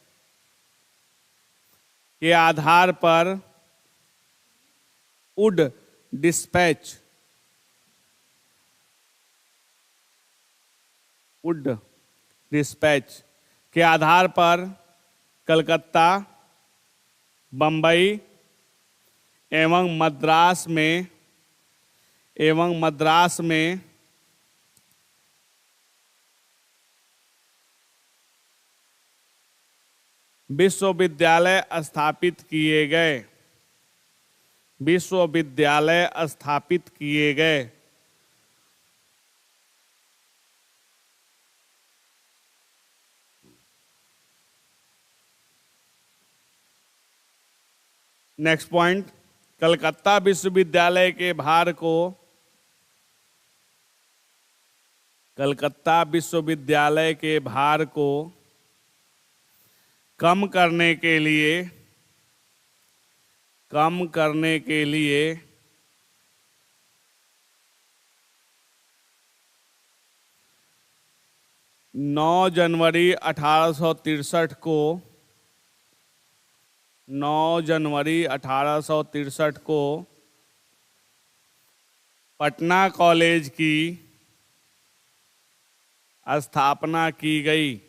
के आधार पर, वुड डिस्पैच, वुड डिस्पैच के आधार पर कलकत्ता, बंबई एवं मद्रास में विश्वविद्यालय स्थापित किए गए, विश्वविद्यालय स्थापित किए गए। नेक्स्ट पॉइंट, कलकत्ता विश्वविद्यालय के भार को, कलकत्ता विश्वविद्यालय के भार को कम करने के लिए, कम करने के लिए 9 जनवरी 1863 को, 9 जनवरी 1863 को पटना कॉलेज की स्थापना की गई।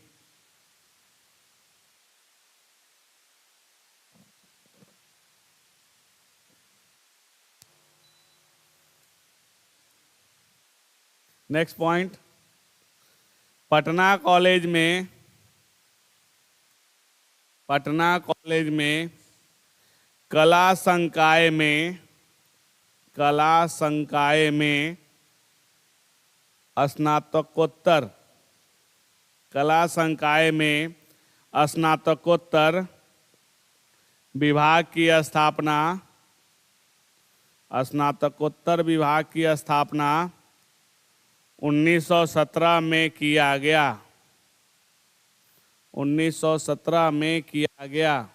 नेक्स्ट पॉइंट, पटना कॉलेज में, पटना कॉलेज में कला संकाय में, कला संकाय में स्नातकोत्तर, कला संकाय में स्नातकोत्तर विभाग की स्थापना, स्नातकोत्तर विभाग की स्थापना 1917 में किया गया, 1917 में किया गया।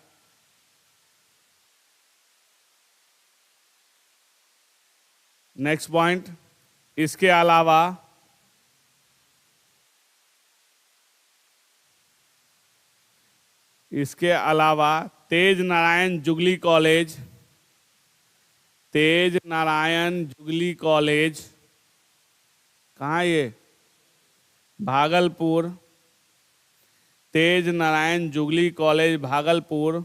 नेक्स्ट पॉइंट, इसके अलावा तेज नारायण जुगली कॉलेज, तेज नारायण जुगली कॉलेज कहाँ ये, भागलपुर, तेज नारायण जुगली कॉलेज भागलपुर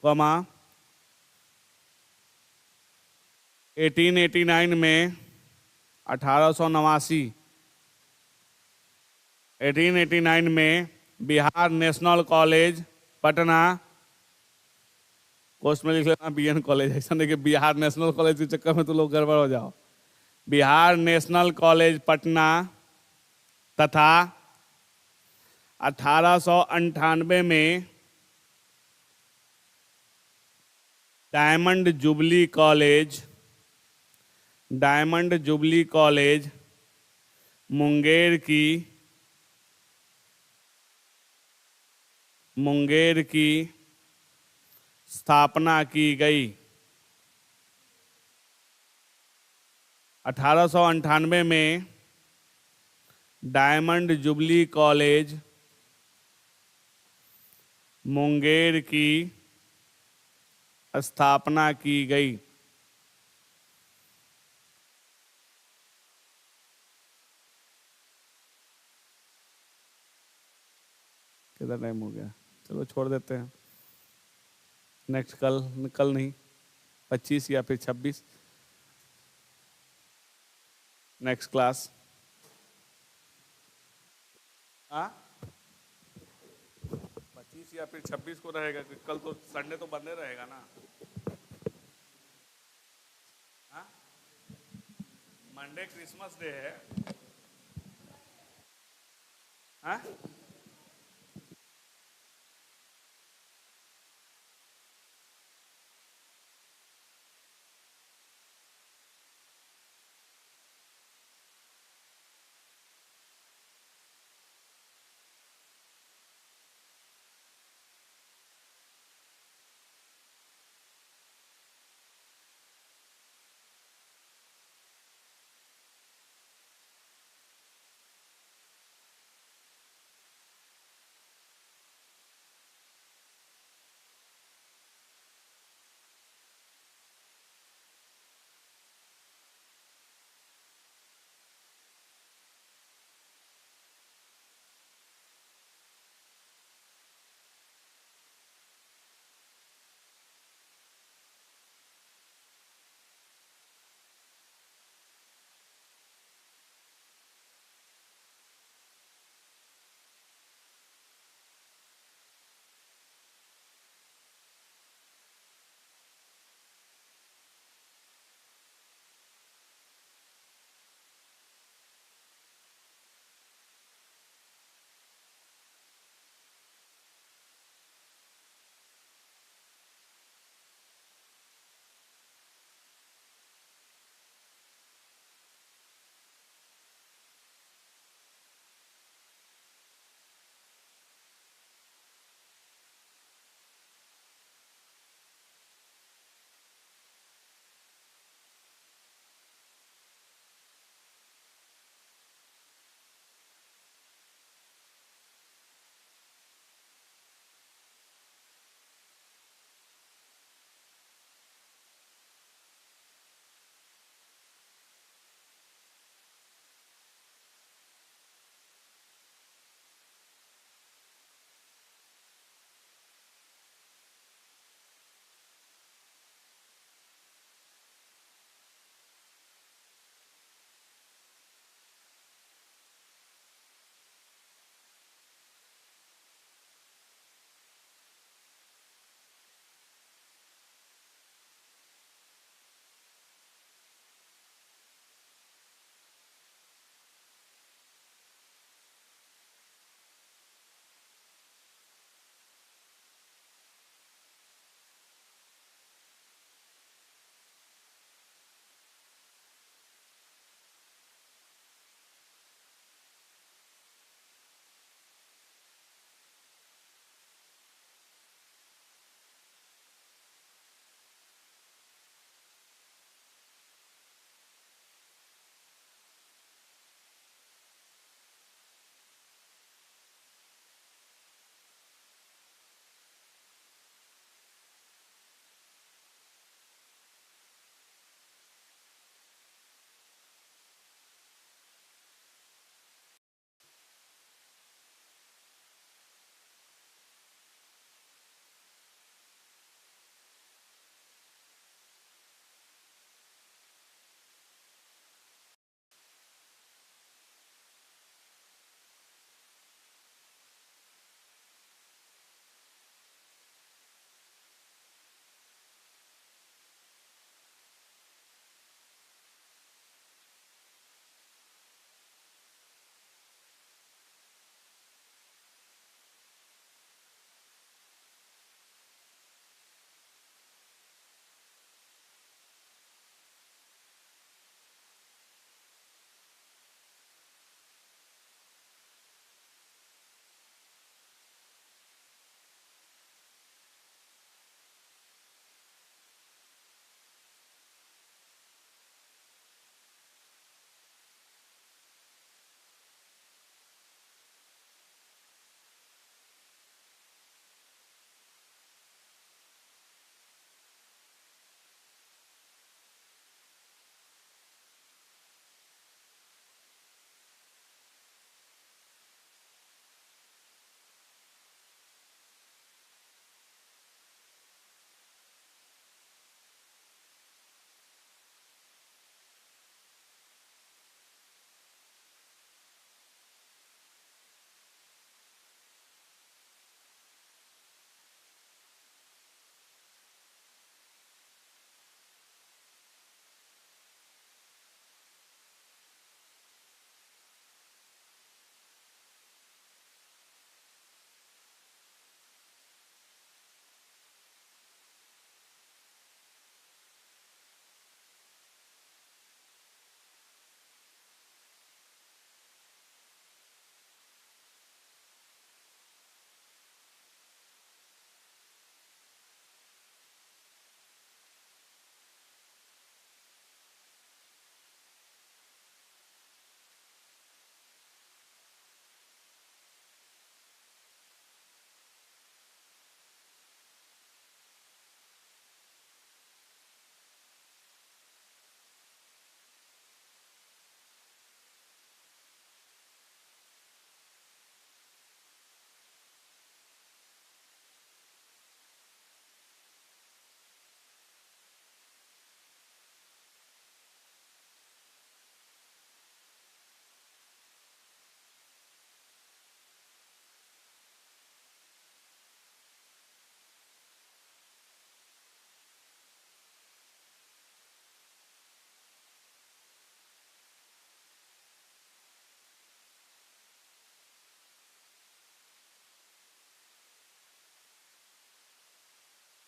कमा 1889 में 1889 में Bihar national college Patna, course में लिख लेना बीएन कॉलेज, ऐसा नहीं कि बिहार नेशनल कॉलेज के चक्कर में तो लोग गड़बड़ हो जाओ। बिहार नेशनल कॉलेज पटना तथा 1898 में diamond jubilee college, diamond jubilee college Munger की स्थापना की गई। 1898 में डायमंड जुबली कॉलेज मुंगेर की स्थापना की गई। कितना टाइम हो गया, चलो छोड़ देते हैं। नेक्स्ट कल नहीं 25 या फिर 26 नेक्स्ट क्लास। हाँ 25 या फिर 26 को रहेगा, कल तो संडे तो बंदे रहेगा ना। हाँ मंडे क्रिसमस डे है हाँ?